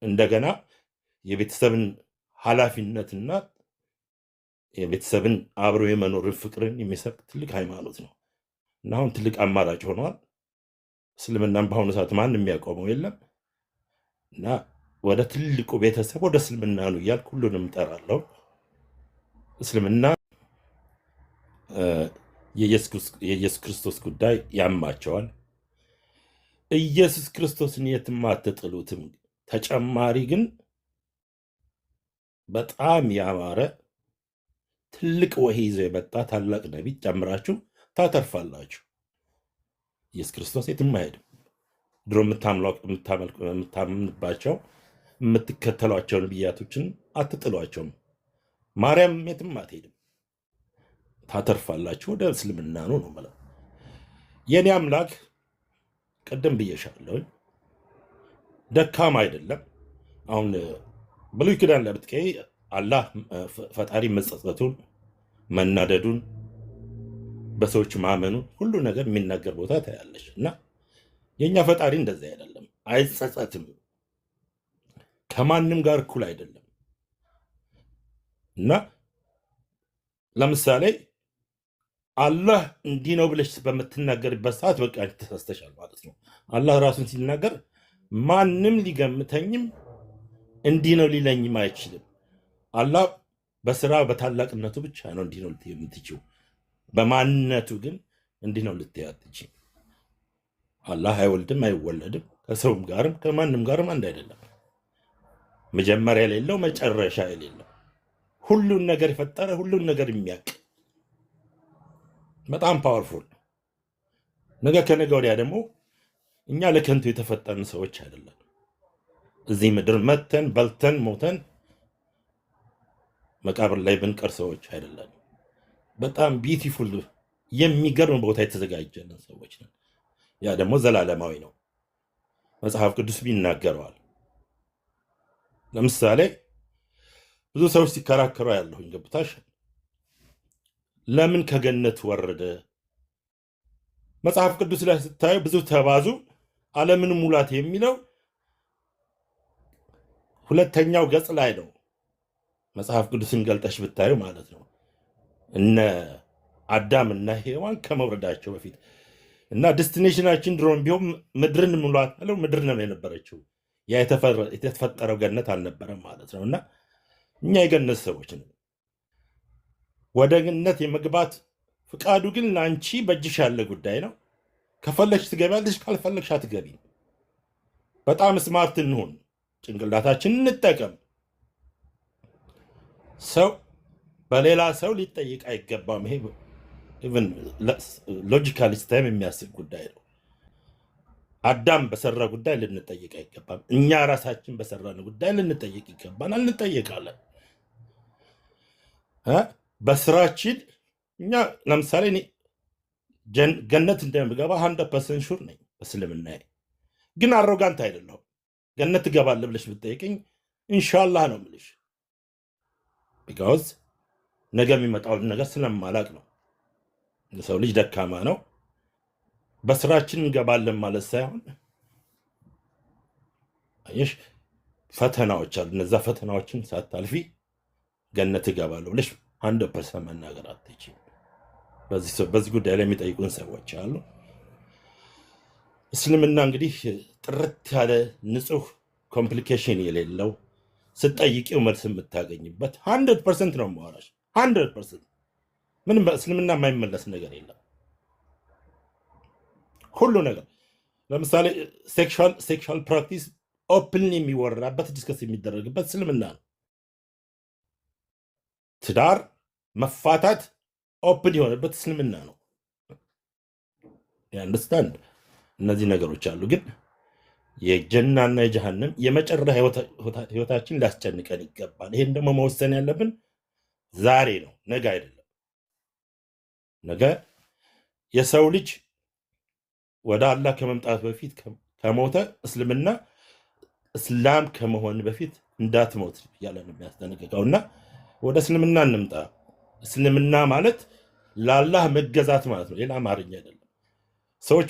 እንደገና የቤተሰብን ኃላፊነትና የቤተሰብን አብሮ የመኖርን ፍቅርን የሚሰብክ ትልቅ ሃይማኖት ነው እና አሁን ትልቅ አማራጭ ሆኗል። እስልምናን በአሁኑ ሰዓት ማንም የሚያቆመው የለም እና ወደ ትልቁ ቤተሰብ ወደ እስልምና ነው እያልኩ ሁሉንም እጠራለሁ። እስልምና የኢየሱስ ክርስቶስ ጉዳይ ያማቸዋል። ኢየሱስ ክርስቶስን የትም አትጥሉትም። ተጨማሪ ግን በጣም ያማረ ትልቅ ወሄ ይዞ የመጣ ታላቅ ነቢይ ጨምራችሁ ታተርፋላችሁ። ኢየሱስ ክርስቶስ የትም አይሄድም። ድሮ የምታምንባቸው የምትከተሏቸው ነቢያቶችን አትጥሏቸውም። ማርያም የትም አትሄድም። ታተርፋላችሁ። ወደ እስልምና ነው የምለው። የኔ አምላክ ቅድም ብዬሻለሁ፣ ደካማ አይደለም። አሁን ብሉይ ኪዳን ላይ ብትቀይ አላህ ፈጣሪ መጸጸቱን፣ መናደዱን፣ በሰዎች ማመኑን ሁሉ ነገር የሚናገር ቦታ ታያለች። እና የእኛ ፈጣሪ እንደዚህ አይደለም፣ አይጸጸትም፣ ከማንም ጋር እኩል አይደለም። እና ለምሳሌ አላህ እንዲህ ነው ብለሽ በምትናገርበት ሰዓት በቃ ተሳስተሻል ማለት ነው። አላህ ራሱን ሲናገር ማንም ሊገምተኝም እንዲህ ነው ሊለኝም አይችልም። አላህ በስራ በታላቅነቱ ብቻ ነው እንዲህ ነው ልትይ የምትችው። በማንነቱ ግን እንዲህ ነው ልትይ አትችይም። አላህ አይወልድም፣ አይወለድም። ከሰውም ጋርም ከማንም ጋርም አንድ አይደለም። መጀመሪያ የሌለው መጨረሻ የሌለው ሁሉን ነገር የፈጠረ ሁሉን ነገር የሚያውቅ በጣም ፓወርፉል። ነገ ከነገ ወዲያ ደግሞ እኛ ለከንቱ የተፈጠርን ሰዎች አይደለም። እዚህ ምድር መተን በልተን ሞተን መቃብር ላይ ብንቀር ሰዎች አይደለም። በጣም ቢዩቲፉል የሚገርም ቦታ የተዘጋጀልን ሰዎች ነን። ያ ደግሞ ዘላለማዊ ነው። መጽሐፍ ቅዱስ ይናገረዋል። ለምሳሌ ብዙ ሰዎች ሲከራከሩ ያለሁኝ ገብታሽ ለምን ከገነት ወረደ? መጽሐፍ ቅዱስ ላይ ስታዩ ብዙ ተባዙ ዓለምን ሙላት የሚለው 2ኛው ገጽ ላይ ነው። መጽሐፍ ቅዱስን ገልጠሽ ብታዩ ማለት ነው። እነ አዳም እና ሔዋን ከመውረዳቸው በፊት እና ዴስቲኔሽናችን ድሮም ቢሆን ምድርን ሙላት አለው። ምድር ነው የነበረችው። ያ የተፈጠረው ገነት አልነበረም ማለት ነው። እና እኛ የገነት ሰዎች ነን። ወደ ገነት የመግባት ፍቃዱ ግን ለአንቺ በእጅሽ ያለ ጉዳይ ነው። ከፈለግሽ ትገቢያለሽ፣ ካልፈለግሽ አትገቢም። በጣም ስማርት እንሁን፣ ጭንቅላታችን እንጠቀም። ሰው በሌላ ሰው ሊጠይቅ አይገባም። ይሄ ሎጂካሊ ስታይም የሚያስብ ጉዳይ ነው። አዳም በሰራ ጉዳይ ልንጠይቅ አይገባም። እኛ ራሳችን በሰራን ጉዳይ ልንጠይቅ ይገባናል። እንጠይቃለን። በስራችን እኛ ለምሳሌ ገነት እንደምገባ 100% ሹር ነኝ በእስልምና። ግን አሮጋንት አይደለሁም። ገነት ትገባለህ ብለሽ ብትጠይቅኝ ኢንሻላህ ነው የምልሽ። ቢካውዝ ነገ የሚመጣውን ነገር ስለማላቅ ነው። የሰው ልጅ ደካማ ነው። በስራችን እንገባለን ማለት ሳይሆን አየሽ ፈተናዎች አሉ። እነዛ ፈተናዎችን ሳታልፊ ገነት እገባለሁ ብለሽ 100% መናገር አትችይም። በዚህ ጉዳይ ላይ የሚጠይቁን ሰዎች አሉ። እስልምና እንግዲህ ጥርት ያለ ንጹህ ኮምፕሊኬሽን የሌለው ስትጠይቂው መልስ የምታገኝበት 100% ነው የማወራሽ። 100% ምንም በእስልምና የማይመለስ ነገር የለም። ሁሉ ነገር ለምሳሌ ሴክሹዋል ፕራክቲስ ኦፕን የሚወራበት ዲስከስ የሚደረግበት እስልምና ነው። ትዳር መፋታት ኦፕን የሆነበት እስልምና ነው። አንደርስታንድ እነዚህ ነገሮች አሉ። ግን የጀናና የጀሃነም የመጨረሻ ህይወታችን ሊያስጨንቀን ይገባል። ይሄን ደግሞ መወሰን ያለብን ዛሬ ነው፣ ነገ አይደለም። ነገ የሰው ልጅ ወደ አላህ ከመምጣት በፊት ከሞተ እስላም ከመሆን በፊት እንዳትሞት እያለ ነው የሚያስጠነቅቀውና ወደ እስልምና እንምጣ። እስልምና ማለት ለአላህ መገዛት ማለት ነው፣ ሌላ አማርኛ አይደለም። ሰዎች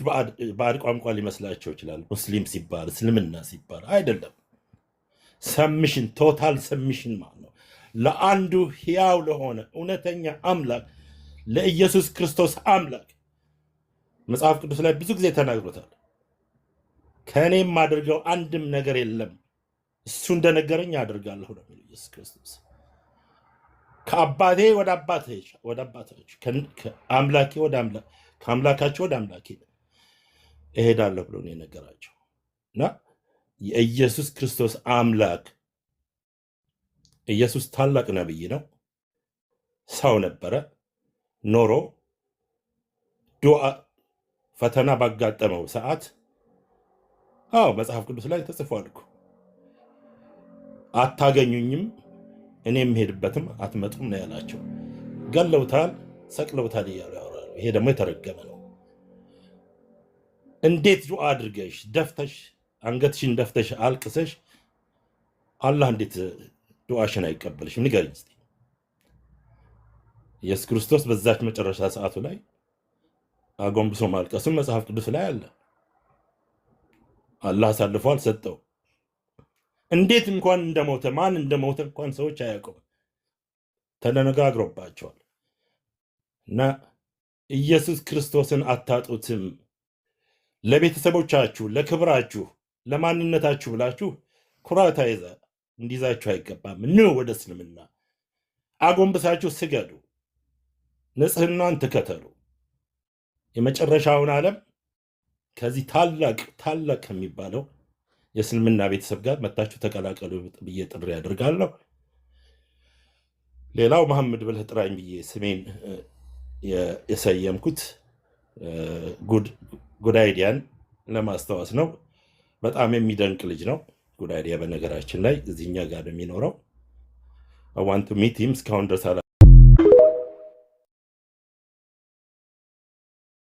ባዕድ ቋንቋ ሊመስላቸው ይችላል። ሙስሊም ሲባል እስልምና ሲባል አይደለም። ሰሚሽን ቶታል ሰሚሽን ማለት ነው ለአንዱ ሕያው ለሆነ እውነተኛ አምላክ ለኢየሱስ ክርስቶስ አምላክ። መጽሐፍ ቅዱስ ላይ ብዙ ጊዜ ተናግሮታል። ከእኔ የማደርገው አንድም ነገር የለም፣ እሱ እንደነገረኝ አደርጋለሁ ነው የሚለው ኢየሱስ ክርስቶስ። ከአባቴ ወደ አባታችሁ ከአምላካቸው ወደ አምላኬ እሄዳለሁ ብሎ ነው የነገራቸው። እና የኢየሱስ ክርስቶስ አምላክ ኢየሱስ ታላቅ ነብይ ነው። ሰው ነበረ ኖሮ ዱዓ ፈተና ባጋጠመው ሰዓት መጽሐፍ ቅዱስ ላይ ተጽፏል እኮ አታገኙኝም፣ እኔ የምሄድበትም አትመጡም ነው ያላቸው። ገለውታል፣ ሰቅለውታል እያሉ ያወራሉ። ይሄ ደግሞ የተረገመ ነው። እንዴት ዱዓ አድርገሽ ደፍተሽ አንገትሽን ደፍተሽ አልቅሰሽ አላህ እንዴት ዱዓሽን አይቀበልሽም? ንገሪኝ እስኪ። ኢየሱስ ክርስቶስ በዛች መጨረሻ ሰዓቱ ላይ አጎንብሶ ማልቀሱም መጽሐፍ ቅዱስ ላይ አለ። አላህ አሳልፎ አልሰጠው። እንዴት እንኳን እንደሞተ ማን እንደሞተ እንኳን ሰዎች አያውቁም። ተነጋግሮባቸዋል። እና ኢየሱስ ክርስቶስን አታጡትም። ለቤተሰቦቻችሁ፣ ለክብራችሁ፣ ለማንነታችሁ ብላችሁ ኩራታ እንዲይዛችሁ አይገባም። ኑ ወደ እስልምና አጎንብሳችሁ ስገዱ፣ ንጽህናን ትከተሉ። የመጨረሻውን ዓለም ከዚህ ታላቅ ከሚባለው የእስልምና ቤተሰብ ጋር መታችሁ ተቀላቀሉ ብዬ ጥሪ ያደርጋለሁ። ሌላው መሐመድ ብለህ ጥራኝ ብዬ ስሜን የሰየምኩት ጉድ አይዲያን ለማስታወስ ነው። በጣም የሚደንቅ ልጅ ነው ጉድ አይዲያ። በነገራችን ላይ እዚህኛ ጋር የሚኖረው አዋንቱ ሚቲም እስካሁን ድረስ